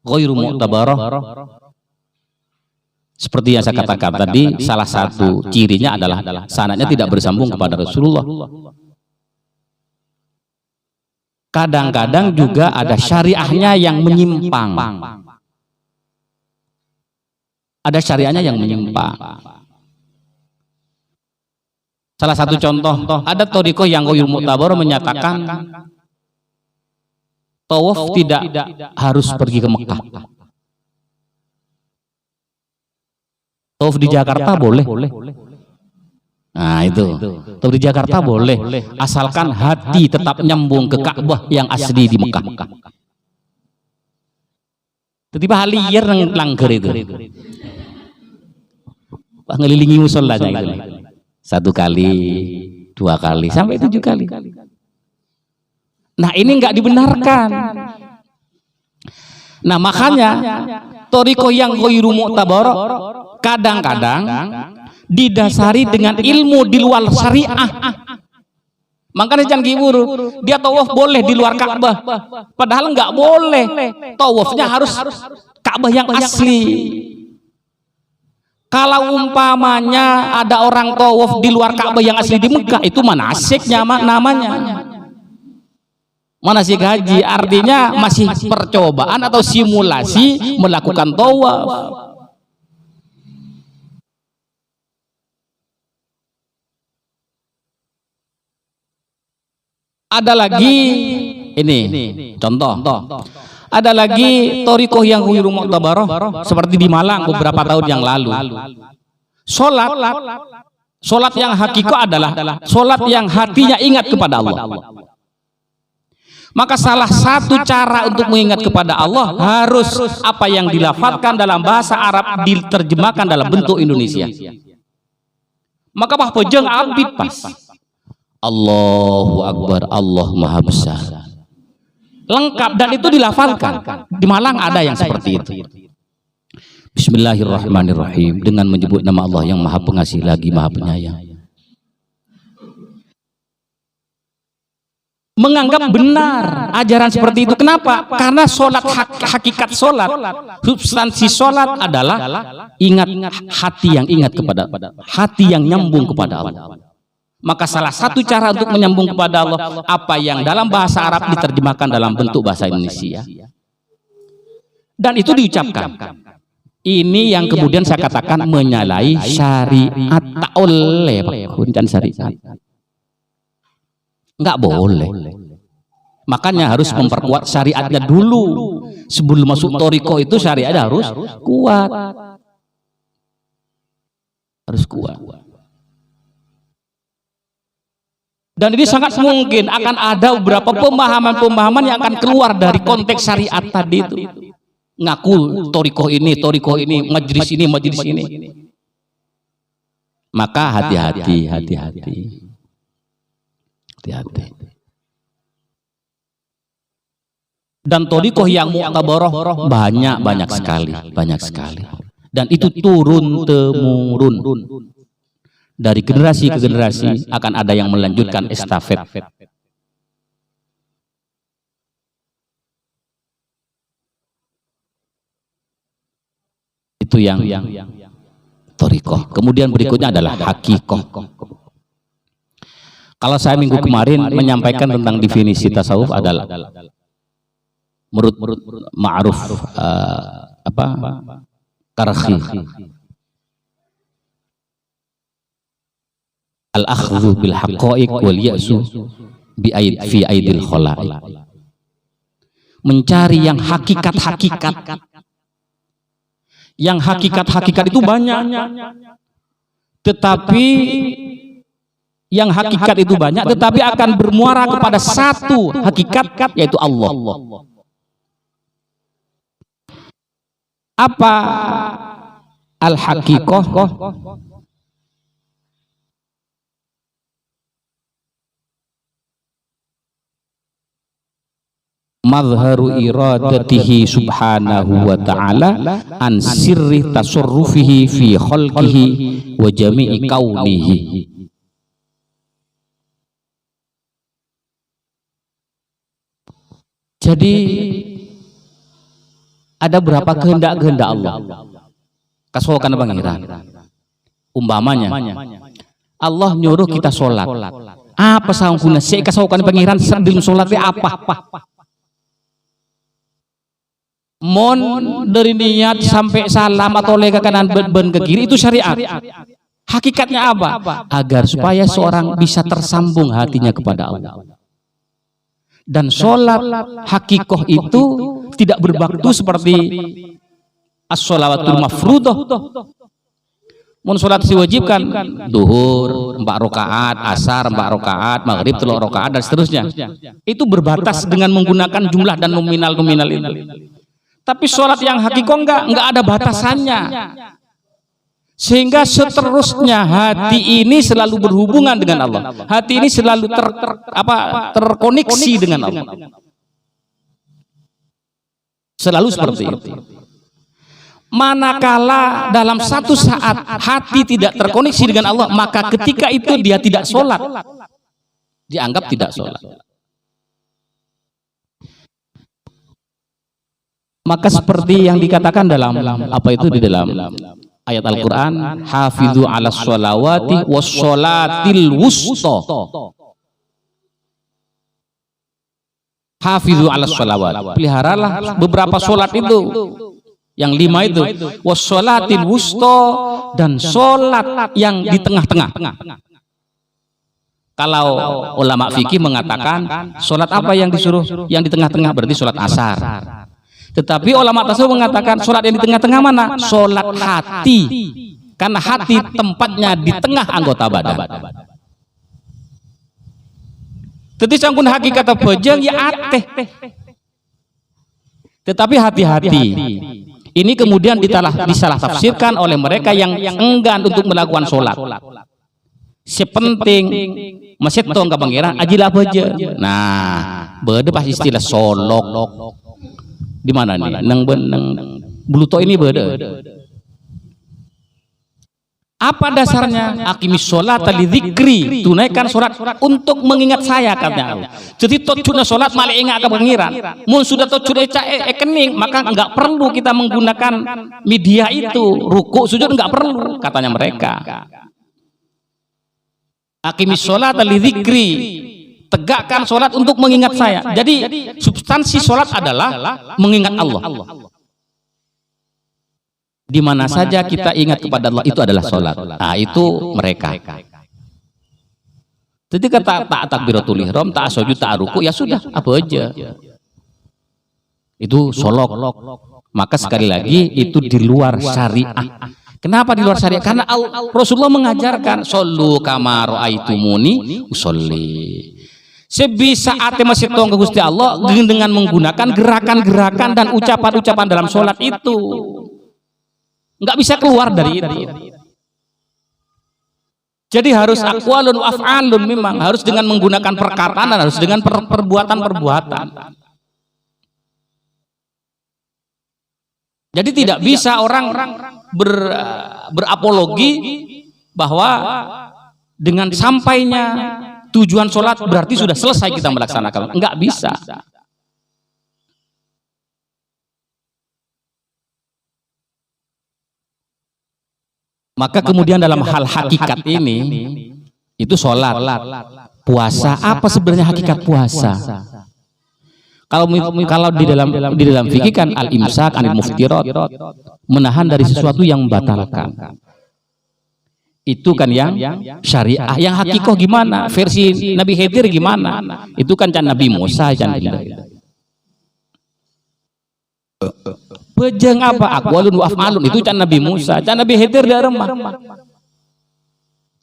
ghairu mu'tabar seperti yang saya katakan tadi, salah satu cirinya adalah sanadnya tidak bersambung kepada Rasulullah. Kadang-kadang juga ada syariahnya yang menyimpang. Ada syariahnya yang menyimpang. Salah satu contoh, ada Thariqah yang ghairu mu'tabar menyatakan tawaf tidak harus pergi ke Mekah. Tawaf di Jakarta boleh. Nah itu, tawaf di Jakarta boleh, asalkan hati tetap nyambung ke Ka'bah yang asli di Mekah. Tiba-tiba haliyar yang langgar itu, ngelilingi musolanya itu. 1 kali, 2 kali, sampai 7 kali. Nah ini nggak dibenarkan. Nah makanya Thariqah yang ghairu mu'tabar kadang-kadang didasari dengan ilmu di luar syariah. Makanya jangan kiburu, dia tawaf boleh di luar Ka'bah, padahal nggak boleh. Tawafnya harus Ka'bah yang asli. Kalau umpamanya ada orang tawaf di luar Ka'bah yang asli di Mekah, itu manasiknya namanya. Manasik haji artinya masih percobaan atau simulasi melakukan tawaf. Ada lagi ini contoh. Ada lagi Thariqah yang ghairu mu'tabarah seperti di Malang beberapa tahun yang lalu. Solat yang hakika adalah solat yang hatinya ingat kepada Allah. Maka salah satu cara untuk mengingat kepada Allah harus apa yang dilafalkan dalam bahasa Arab diterjemahkan dalam bentuk Indonesia. Maka pahpojeng abid pas. Allahu Akbar, Allah Maha Besar. Lengkap dan itu dilafalkan. Di Malang ada yang seperti itu. Bismillahirrahmanirrahim, dengan menyebut nama Allah yang Maha Pengasih lagi Maha Penyayang. Menganggap benar ajaran seperti itu. Kenapa? Karena sholat hakikat sholat, substansi sholat adalah ingat hati yang ingat kepada hati yang nyambung kepada Allah. Maka salah satu cara untuk menyambung kepada Allah apa yang dalam bahasa Arab diterjemahkan dalam bentuk bahasa Indonesia. Dan itu diucapkan. Ini yang kemudian saya katakan menyalahi syariat, tak oleh kuncan syariat. Enggak boleh. Makanya harus memperkuat syariatnya dulu. Sebelum masuk thariqah itu syariatnya harus kuat. Harus kuat. Dan ini sangat mungkin akan ada beberapa pemahaman-pemahaman yang akan keluar dari konteks syariat tadi itu. Ngaku thariqah ini, majelis ini, majelis ini. Maka hati-hati. Dan thariqah yang mu'tabarah banyak sekali. Dan itu turun temurun. Dari generasi ke generasi akan ada yang melanjutkan estafet. Itu yang thariqah. Kemudian berikutnya adalah hakikoh. Kalau saya minggu kemarin menyampaikan tentang definisi tasawuf adalah menurut ma'ruf Karhi, al-akhdhu bil haqa'iq wal ya'su fi aidil khala'iq. Mencari yang hakikat-hakikat. Yang hakikat-hakikat itu banyak. Tetapi yang hakikat itu banyak, tetapi akan bermuara kepada satu hakikat, yaitu Allah. Apa al-haqiqah? Madharu iradatihi subhanahu wa ta'ala an sirri tasarrufihi fi khalqihi wa jami'i kaunihi. Jadi ada berapa kehendak-kehendak Allah. Kasokan pangeran. Umpamanya Allah nyuruh kita sholat. Apa sangkuna sik kasokan pangeran sebelum sholat apa? Mon dari niat sampai salam atau lega kanan ben ke kiri itu syariat. Hakikatnya apa? Agar supaya seorang bisa tersambung hatinya kepada Allah. Dan sholat hakikoh itu tidak berbaktu seperti as-sholawatul mafruḍah. Mun sholat diwajibkan duhur 4 rakaat, asar 4 rakaat, maghrib 3 rakaat dan seterusnya. Itu berbatas dengan menggunakan jumlah dan nominal itu. Tapi sholat yang hakikoh enggak ada batasannya. Sehingga seterusnya hati ini selalu berhubungan dengan Allah. Hati ini selalu terkoneksi dengan Allah. Selalu seperti itu. Manakala dalam satu saat hati tidak terkoneksi dengan Allah, maka ketika itu dia tidak sholat. Dianggap tidak sholat. Maka seperti yang dikatakan dalam apa itu di dalam ayat Al-Quran, hafidhu ala sholawati was sholatil wusta. Hafidhu ala sholawat, peliharalah beberapa sholat itu, yang 5 itu, was sholatil wusta, dan sholat yang di tengah-tengah. Kalau ulama fikih mengatakan sholat apa yang disuruh yang di tengah-tengah, berarti sholat asar. Tetapi ulama tasawuf mengatakan sholat yang di tengah-tengah mana? Sholat hati. Karena hati tempatnya di tengah anggota badan. Jadi sangkun hakikat bejeng ya ateh. Tetapi hati-hati. Ini kemudian disalah tafsirkan oleh mereka yang enggan untuk melakukan sholat. Sepenting masjid tong kapangeran ajilah bejeng. Nah, bede pas istilah solok. Di mana nih? Nang buluto ini beda. Apa dasarnya? Aqimis sholata lidzikri, tunaikan sholat untuk mengingat saya, katanya Allah. Jadi tocuna sholat malah ingat ke pengiran. Mun sudah tocuna ekening, maka enggak perlu kita menggunakan media itu. Ruku sujud enggak perlu, katanya mereka. Aqimis sholata lidzikri, tegakkan sholat untuk mengingat saya. Jadi substansi sholat adalah mengingat Allah. Di mana saja kita ingat kepada Allah, itu adalah sholat. Nah, itu mereka. Jadi kata tak takbiratul ihram, tak sujud, tak ruku, ya sudah, apa aja. Itu solok. Maka sekali lagi itu di luar syariah. Kenapa di luar syariah? Karena Rasulullah mengajarkan shollu kama ra'aitumuni usolli. Sebisa ate masih tong ke Gusti Allah dengan menggunakan gerakan-gerakan dan ucapan-ucapan dalam sholat itu. Nggak bisa keluar dari itu. Jadi harus aqwalun wa af'alun, memang harus dengan menggunakan perkataan dan harus dengan perbuatan-perbuatan. Jadi tidak bisa orang berapologi bahwa dengan sampainya tujuan sholat berarti sudah selesai kita melaksanakan. Enggak bisa. Maka kemudian dalam hal hakikat ini, itu sholat, puasa, apa sebenarnya hakikat puasa? Kalau di dalam fikih kan al-imsak anil muftirat, menahan dari sesuatu yang membatalkan. Itu kan yang syariah. Yang hakikoh gimana? Versi Nabi Khidir gimana? Itu kan Nabi Musa, Bejeng apa? Aqwalun wa af'alun, itu Nabi Musa. Nabi Khidir di remah.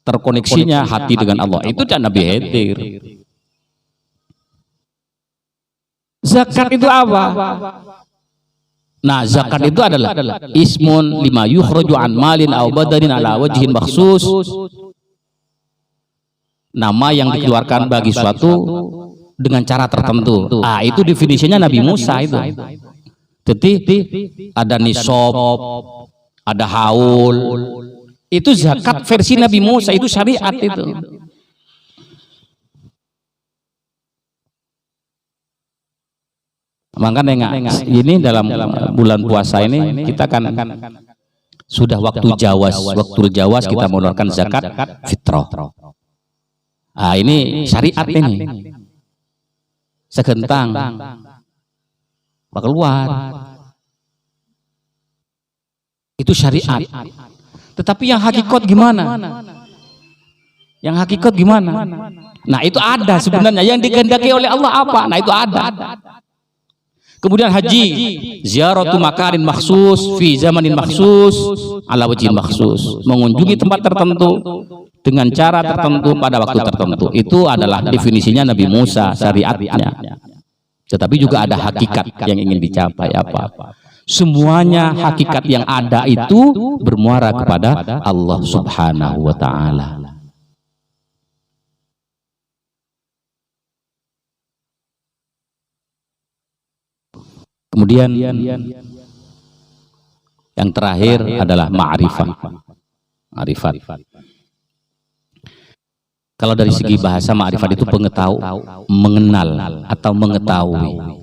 Terkoneksinya hati dengan Allah, itu Nabi Khidir. Zakat itu apa? Nah, zakat itu adalah ismun lima yukhraju an malin aw badanin ala wajhin makhsus. Nama yang dikeluarkan bagi suatu dengan cara tertentu. Ah, itu definisinya Nabi Musa itu. Jadi ada nisab, ada haul. Itu zakat versi Nabi Musa, itu syariat itu. Makanya ini dalam bulan puasa ini kita kan sudah waktu jawas kita mengeluarkan zakat fitrah. Ah, ini syariat ini. Segentang keluar. Itu syariat. Tetapi yang hakikat gimana? Yang hakikat gimana? Nah, itu ada sebenarnya yang dikehendaki oleh Allah apa? Nah, itu ada. Kemudian haji, ziaratu makarin makhsus fi zamanin makhsus ala wajhin makhsus, mengunjungi tempat tertentu dengan cara tertentu pada waktu tertentu. Itu adalah definisinya Nabi Musa, syariatnya. Tetapi juga ada hakikat yang ingin dicapai apa? Semuanya hakikat yang ada itu bermuara kepada Allah Subhanahu wa ta'ala. Kemudian yang terakhir adalah ma'rifat. Kalau dari segi bahasa, ma'rifat itu mengenal atau mengetahui.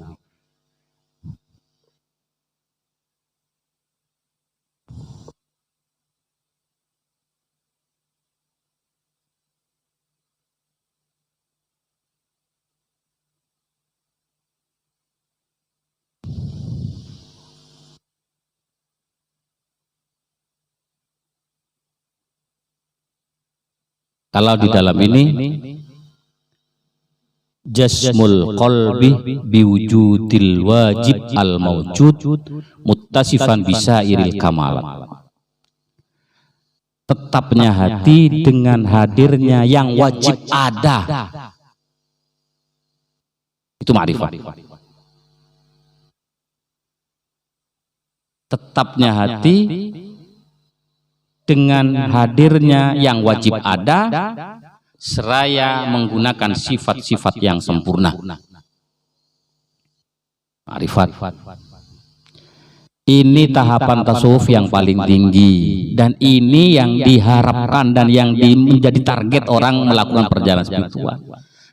Kalau di dalam ini jasmul qalbi biwujudil wajib al mawjud muttasifan bisairil kamalat. Tetapnya hati dengan hadirnya yang wajib ada. Itu ma'rifat. Tetapnya hati dengan hadirnya yang wajib ada seraya menggunakan sifat-sifat yang sempurna. Ma'rifat. Ini tahapan tasawuf yang paling tinggi dan ini yang diharapkan dan yang menjadi target orang melakukan perjalanan spiritual.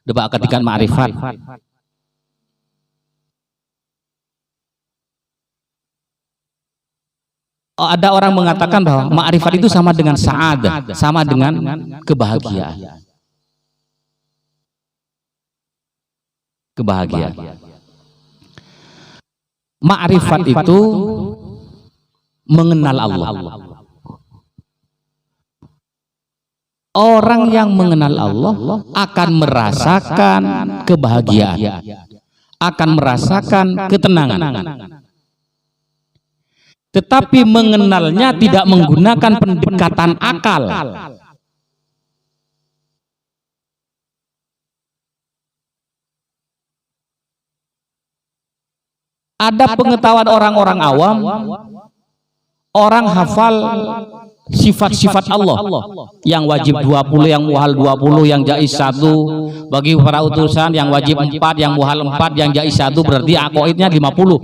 Coba ketika ma'rifat. Ada orang mengatakan bahwa ma'rifat itu sama dengan sa'adah, sama dengan kebahagiaan. Ma'rifat itu mengenal Allah. Orang yang mengenal Allah akan merasakan kebahagiaan, akan merasakan ketenangan. Tetapi mengenalnya tidak menggunakan pendekatan akal. Ada pengetahuan orang-orang awam, orang hafal sifat-sifat Allah yang wajib 20, yang muhal 20, yang jaiz 1 bagi para utusan, yang wajib 4, yang muhal 4, yang jaiz 1, berarti aqaidnya 50.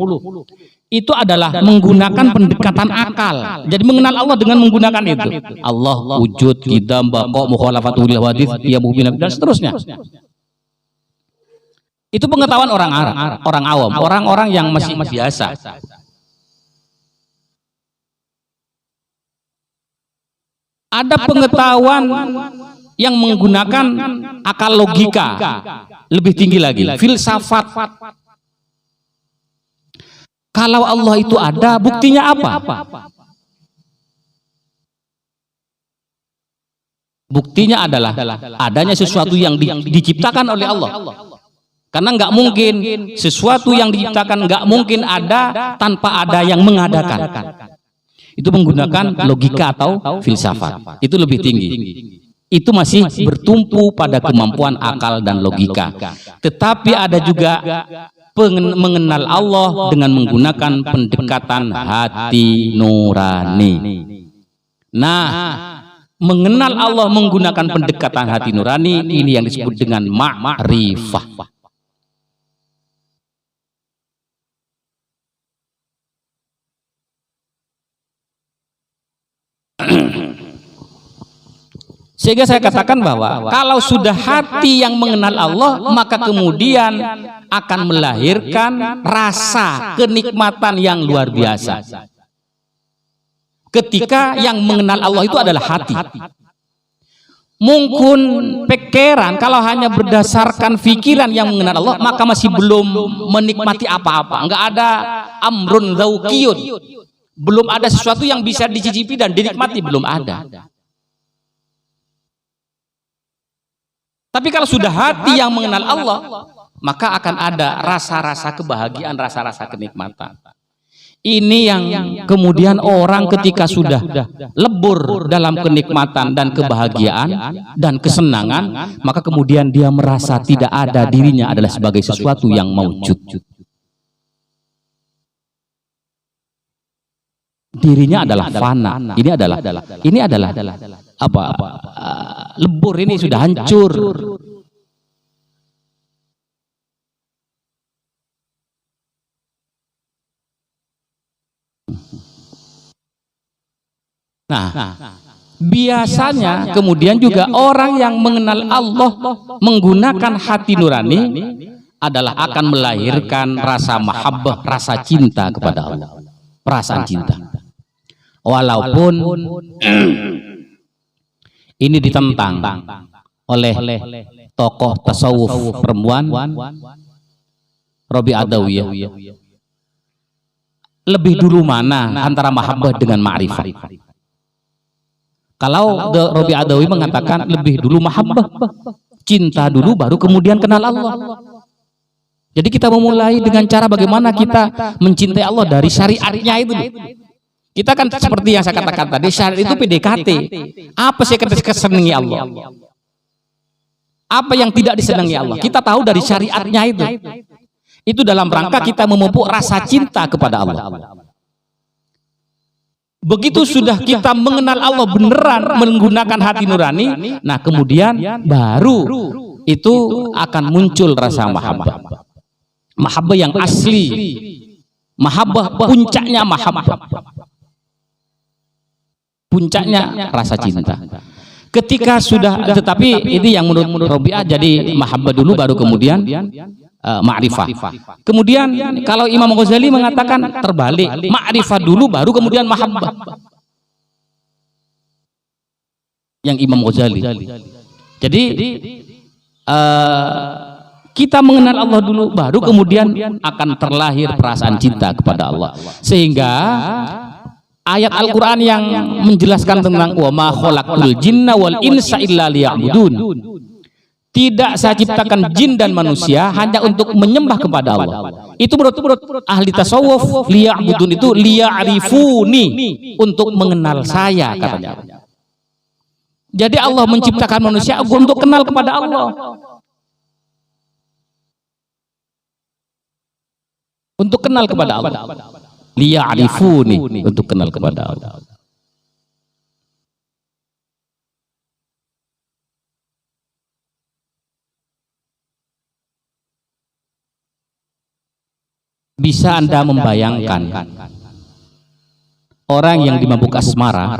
Itu adalah menggunakan pendekatan akal. Jadi mengenal Allah dengan menggunakan itu. Allah wujud, qidam, baqa, mukhalafatul hawadits, ya mu'min, dan seterusnya. Itu pengetahuan orang awam, orang-orang yang masih biasa. Ada pengetahuan yang menggunakan akal logika, lebih tinggi lagi, filsafat. Kalau Allah itu ada, buktinya apa? Buktinya adalah adanya sesuatu yang diciptakan oleh Allah. Karena nggak mungkin sesuatu yang diciptakan nggak mungkin ada tanpa ada yang mengadakan. Itu menggunakan logika atau filsafat. Itu lebih tinggi. Itu masih bertumpu pada kemampuan akal dan logika. Tetapi ada juga mengenal Allah dengan menggunakan pendekatan hati nurani. Nah, mengenal Allah menggunakan pendekatan hati nurani ini yang disebut dengan ma'rifah. Sehingga saya katakan bahwa kalau sudah hati yang mengenal Allah, maka kemudian akan melahirkan rasa kenikmatan yang luar biasa. Ketika yang mengenal Allah itu adalah hati. Mungkin pikiran kalau hanya berdasarkan pikiran yang mengenal Allah, maka masih belum menikmati apa-apa. Enggak ada amrun dzauqiyun. Belum ada sesuatu yang bisa dicicipi dan dinikmati, belum ada. Tapi kalau sudah hati yang mengenal Allah, maka akan ada rasa-rasa kebahagiaan, rasa-rasa kenikmatan. Ini yang kemudian orang ketika sudah lebur dalam kenikmatan dan kebahagiaan dan kesenangan, maka kemudian dia merasa tidak ada dirinya adalah sebagai sesuatu yang maujud. Dirinya adalah fana. Ini adalah apa? Lebur ini sudah hancur. Nah, biasanya kemudian juga orang yang mengenal Allah menggunakan hati nurani adalah akan melahirkan rasa mahabbah, rasa cinta kepada Allah, perasaan cinta. Walaupun ini ditentang oleh tokoh tasawuf perempuan Robi Adawiyah. Lebih dulu mana antara mahabbah dengan ma'rifah? Kalau Robi Adawi mengatakan lebih dulu mahabbah, cinta dulu baru kemudian kenal Allah. Jadi kita memulai dengan cara bagaimana kita mencintai Allah dari syariatnya itu. Kita kan seperti yang saya katakan tadi, syariat itu PDKT. Apa sih yang kesenangi Allah? Apa yang tidak disenangi Allah? Kita tahu dari syariatnya itu. Itu dalam rangka kita memupuk rasa cinta kepada Allah. Begitu sudah kita mengenal Allah beneran menggunakan hati nurani, nah kemudian baru itu akan muncul rasa mahabbah. Mahabbah yang asli. Mahabbah puncaknya mahabbah. Puncaknya rasa cinta. Ketika sudah, tetapi ini yang menurut Robi'ah, jadi mahabbah dulu baru kemudian ma'rifah. Kemudian kalau Imam Ghazali mengatakan terbalik, ma'rifah dulu baru kemudian mahabbah. Yang Imam Ghazali. Jadi kita mengenal Allah dulu baru kemudian akan terlahir perasaan cinta kepada Allah. Sehingga ayat Al-Quran yang menjelaskan tentang wa ma khalaqtul jinna wal insa illa liya'budun. Tidak saya ciptakan jin dan manusia hanya untuk menyembah kepada Allah. Itu menurut ahli tasawuf, liya'budun itu liya'rifuni, untuk mengenal saya katanya. Jadi Allah menciptakan manusia untuk kenal kepada Allah. Untuk kenal kepada Allah. Liya'rifuni, untuk kenal kepada Allah. Bisa Anda membayangkan orang yang dimabuk asmara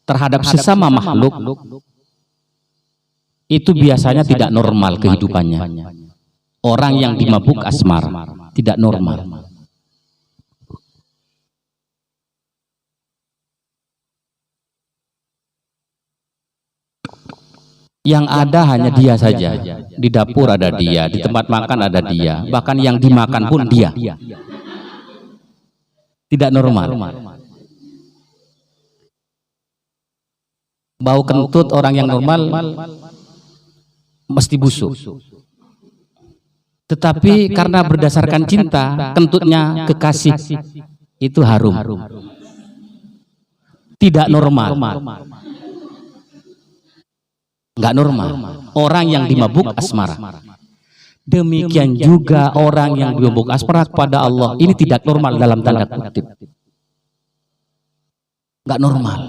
terhadap sesama makhluk itu biasanya tidak normal kehidupannya. Orang yang dimabuk asmara tidak normal. Yang ada hanya dia saja. Di dapur ada dia, di tempat makan ada dia, bahkan yang dimakan pun dia. Tidak normal. Bau kentut orang yang normal mesti busuk. Tetapi karena berdasarkan cinta, kentutnya kekasih itu harum. Tidak normal. Nggak normal. Orang yang dimabuk asmara. Demikian juga orang yang dimabuk asmara kepada Allah, ini tidak normal dalam tanda kutip. Nggak normal.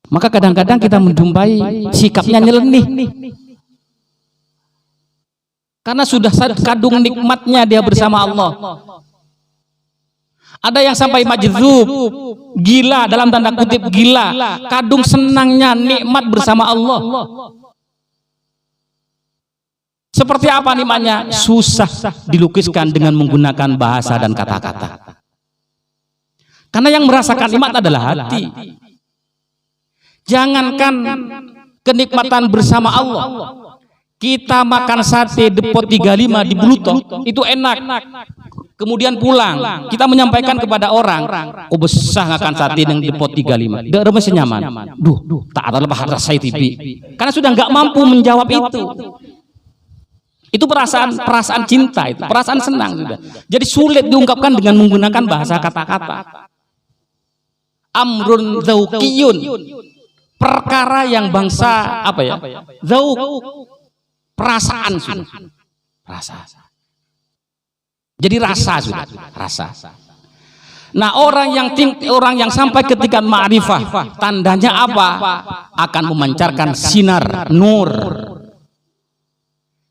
Maka kadang-kadang kita menjumpai sikapnya nyeleneh. Karena sudah kadung nikmatnya dia bersama Allah. Ada yang sampai majdzub, gila, dalam tanda kutip gila, kadung senangnya nikmat bersama Allah. Seperti apa nikmatnya? Susah dilukiskan dengan menggunakan bahasa dan kata-kata. Karena yang merasakan nikmat adalah hati. Jangankan kenikmatan bersama Allah, kita makan sate depot 35 di Bluto itu enak. Kemudian pulang, kita menyampaikan kepada orang, oh besar akan sate yang depot 35. Dia remes nyaman. Duh, tak ada lepas rasa TV. Karena sudah nggak mampu menjawab itu. Itu perasaan cinta, itu perasaan senang sudah. Jadi sulit diungkapkan dengan menggunakan bahasa kata-kata. Amrun dzauqiyun, perkara yang bangsa apa ya? Dzauq, perasaan sudah. Jadi rasa sudah, rasa. Nah, orang yang sampai ketika ma'rifah, tandanya apa? Akan memancarkan sinar nur.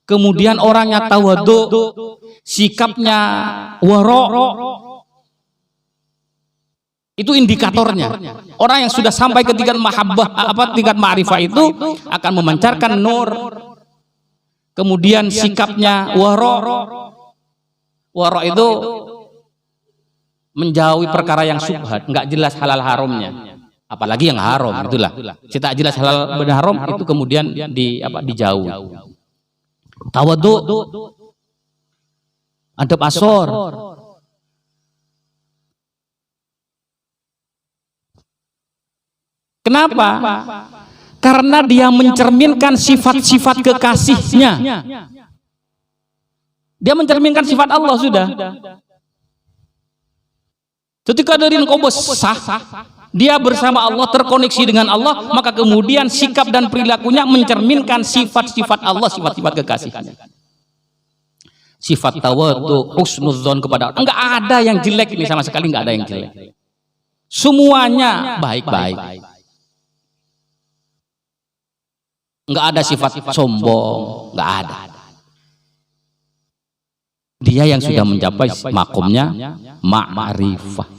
Kemudian orangnya tawadhu, sikapnya wara'. Itu indikatornya. Orang yang sudah sampai ke tingkat mahabbah, tingkat ma'rifah itu akan memancarkan nur. Kemudian sikapnya wara'. Wara' itu menjauhi perkara yang syubhat, nggak jelas halal haramnya, apalagi yang haram itulah. Tidak jelas halal dan haram itu kemudian dijauh. Tawadhu, adab asor. Kenapa? Karena dia mencerminkan sifat-sifat kekasihnya. Dia mencerminkan sifat Allah sudah. Ketika dari engkau sah, dia bersama Allah, terkoneksi dengan Allah, maka kemudian sikap dan perilakunya mencerminkan sifat-sifat Allah, sifat-sifat kekasihnya. Sifat tawadhu, husnudzon kepada Allah. Enggak ada yang jelek ini, sama sekali enggak ada yang jelek. Semuanya baik-baik. Enggak ada sifat sombong, enggak ada. Dia yang sudah mencapai makomnya ma'rifah.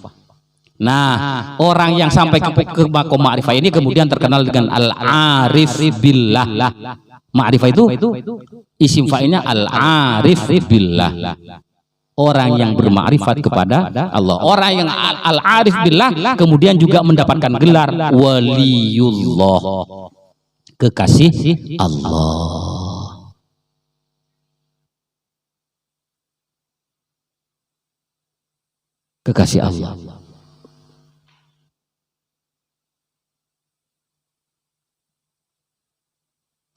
Nah, orang yang sampai ke makom ma'rifah ini kemudian terkenal dengan al-arif billah. Ma'rifah itu isim fa'ilnya al-arif billah. Orang yang bermakrifat kepada Allah. Orang yang al-arif billah kemudian juga mendapatkan gelar waliullah, kekasih Allah. kekasih Allah.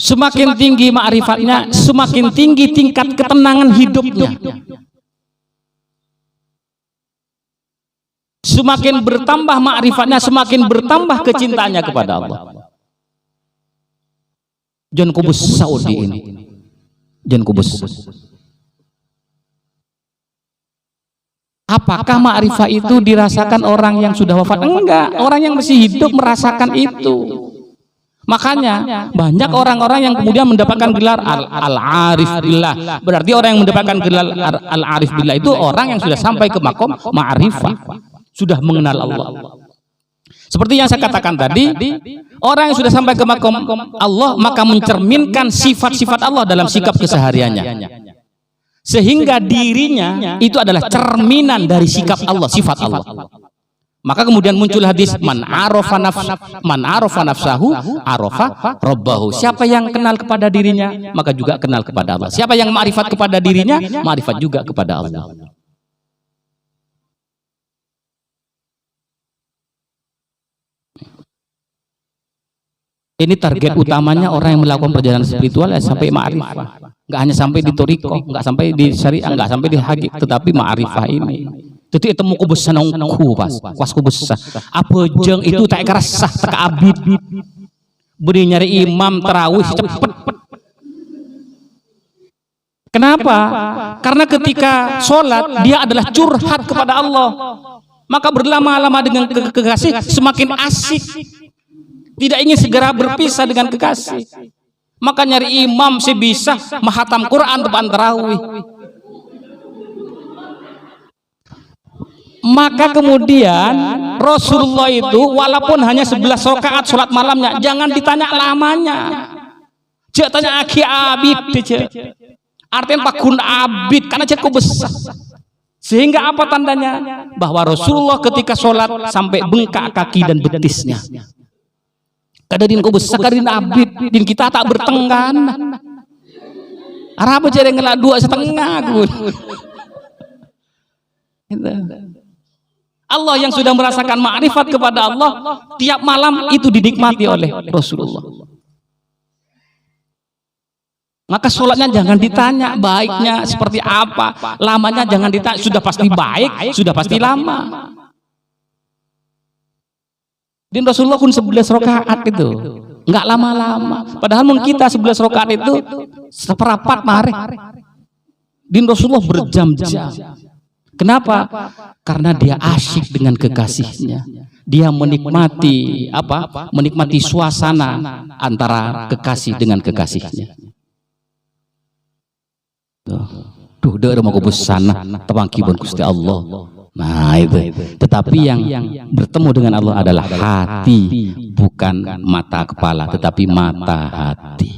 Semakin tinggi ma'rifatnya, semakin tinggi tingkat ketenangan hidupnya. Semakin bertambah ma'rifatnya, semakin bertambah kecintaannya kepada Allah. John Kubus Saudi ini. John Kubus. Apakah ma'rifah itu dirasakan orang yang sudah wafat? Enggak, orang yang masih hidup merasakan itu. Makanya banyak orang-orang yang kemudian mendapatkan gelar al-arif billah. Berarti orang yang mendapatkan gelar al-arif billah itu orang yang sudah sampai ke makom ma'rifah, sudah mengenal Allah. Seperti yang saya katakan tadi, orang yang sudah sampai ke makom Allah maka mencerminkan sifat-sifat Allah dalam sikap kesehariannya. Sehingga dirinya itu adalah cerminan dari sikap Allah, sifat Allah. Maka kemudian muncul hadis man arafa nafsahu arafa rabbahu. Siapa yang kenal kepada dirinya maka juga kenal kepada Allah. Siapa yang ma'rifat kepada dirinya, ma'rifat juga kepada Allah. Ini target utamanya orang yang melakukan perjalanan spiritual ya, sampai ma'rifah. Enggak hanya sampai di thariqah, enggak sampai di syariah, enggak sampai di hakikat, tetapi ma'rifah ini. Jadi temu kubesan ku pas kubesan. Apa jeng itu tak kerasa tak abid. Beri nyari imam tarawih cepet. Kenapa? Karena ketika sholat dia adalah curhat kepada Allah. Maka berlama-lama dengan kekasih semakin asik. Tidak ingin segera berpisah dengan kekasih. Maka nyari imam sebisa mahatam Quran depan tarawih. Maka kemudian Rasulullah itu walaupun hanya 11 rakaat sholat malamnya, jangan ditanya lamanya. Cek tanya aki abid, artinya pakun abid karena cek besar. Sehingga apa tandanya? Bahwa Rasulullah ketika sholat sampai bengkak kaki dan betisnya. Kadadin ko besar kadin abid, din kita tak bertenggan. Arab jadi ngelak 2,5 gun. Allah yang sudah merasakan ma'rifat kepada Allah tiap malam itu dinikmati oleh Rasulullah. Maka sholatnya jangan ditanya baiknya seperti apa, lamanya jangan ditanya, sudah pasti baik, sudah pasti lama. Dan Rasulullah pun 11 rakaat itu nggak lama-lama. Padahal mungkin kita 11 rakaat itu seperempat mari. Dan Rasulullah berjam-jam. Kenapa? Karena dia asyik dengan kekasihnya. Dia menikmati apa? Menikmati suasana antara kekasih dengan kekasihnya. Tuh, dia mau kubusana tebangki bon Gusti Allah. Nah itu. Tetapi yang bertemu dengan Allah adalah hati, bukan mata kepala, tetapi mata hati.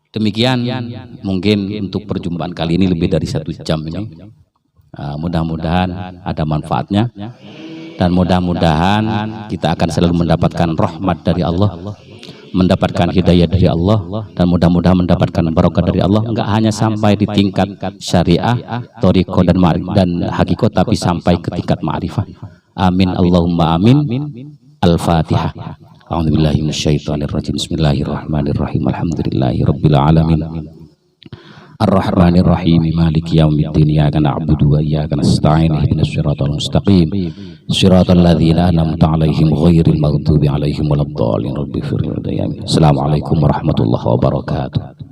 Demikian mungkin untuk perjumpaan kali ini lebih dari 1 jam ini. Mudah-mudahan ada manfaatnya dan mudah-mudahan kita akan selalu mendapatkan rahmat dari Allah, mendapatkan hidayah dari Allah, dan mudah-mudahan mendapatkan barokah dari Allah. Enggak hanya sampai di tingkat syariah, thariqah dan hakikat, tapi sampai ke tingkat ma'rifah. Amin Allahumma amin. Al-Fatihah. A'udzubillahi minasyaitonirrajim. Bismillahirrahmanirrahim. Alhamdulillahirabbil alamin. Ar-Rahmanir-Rahim. Maliki yaumiddin. Iyyaka na'budu wa iyyaka nasta'in. Ihdinas siratal mustaqim. Siratal ladzina an'amta 'alaihim ghairil maghdubi 'alaihim waladdallin. Rabbighfir li. Assalamualaikum warahmatullahi wabarakatuh.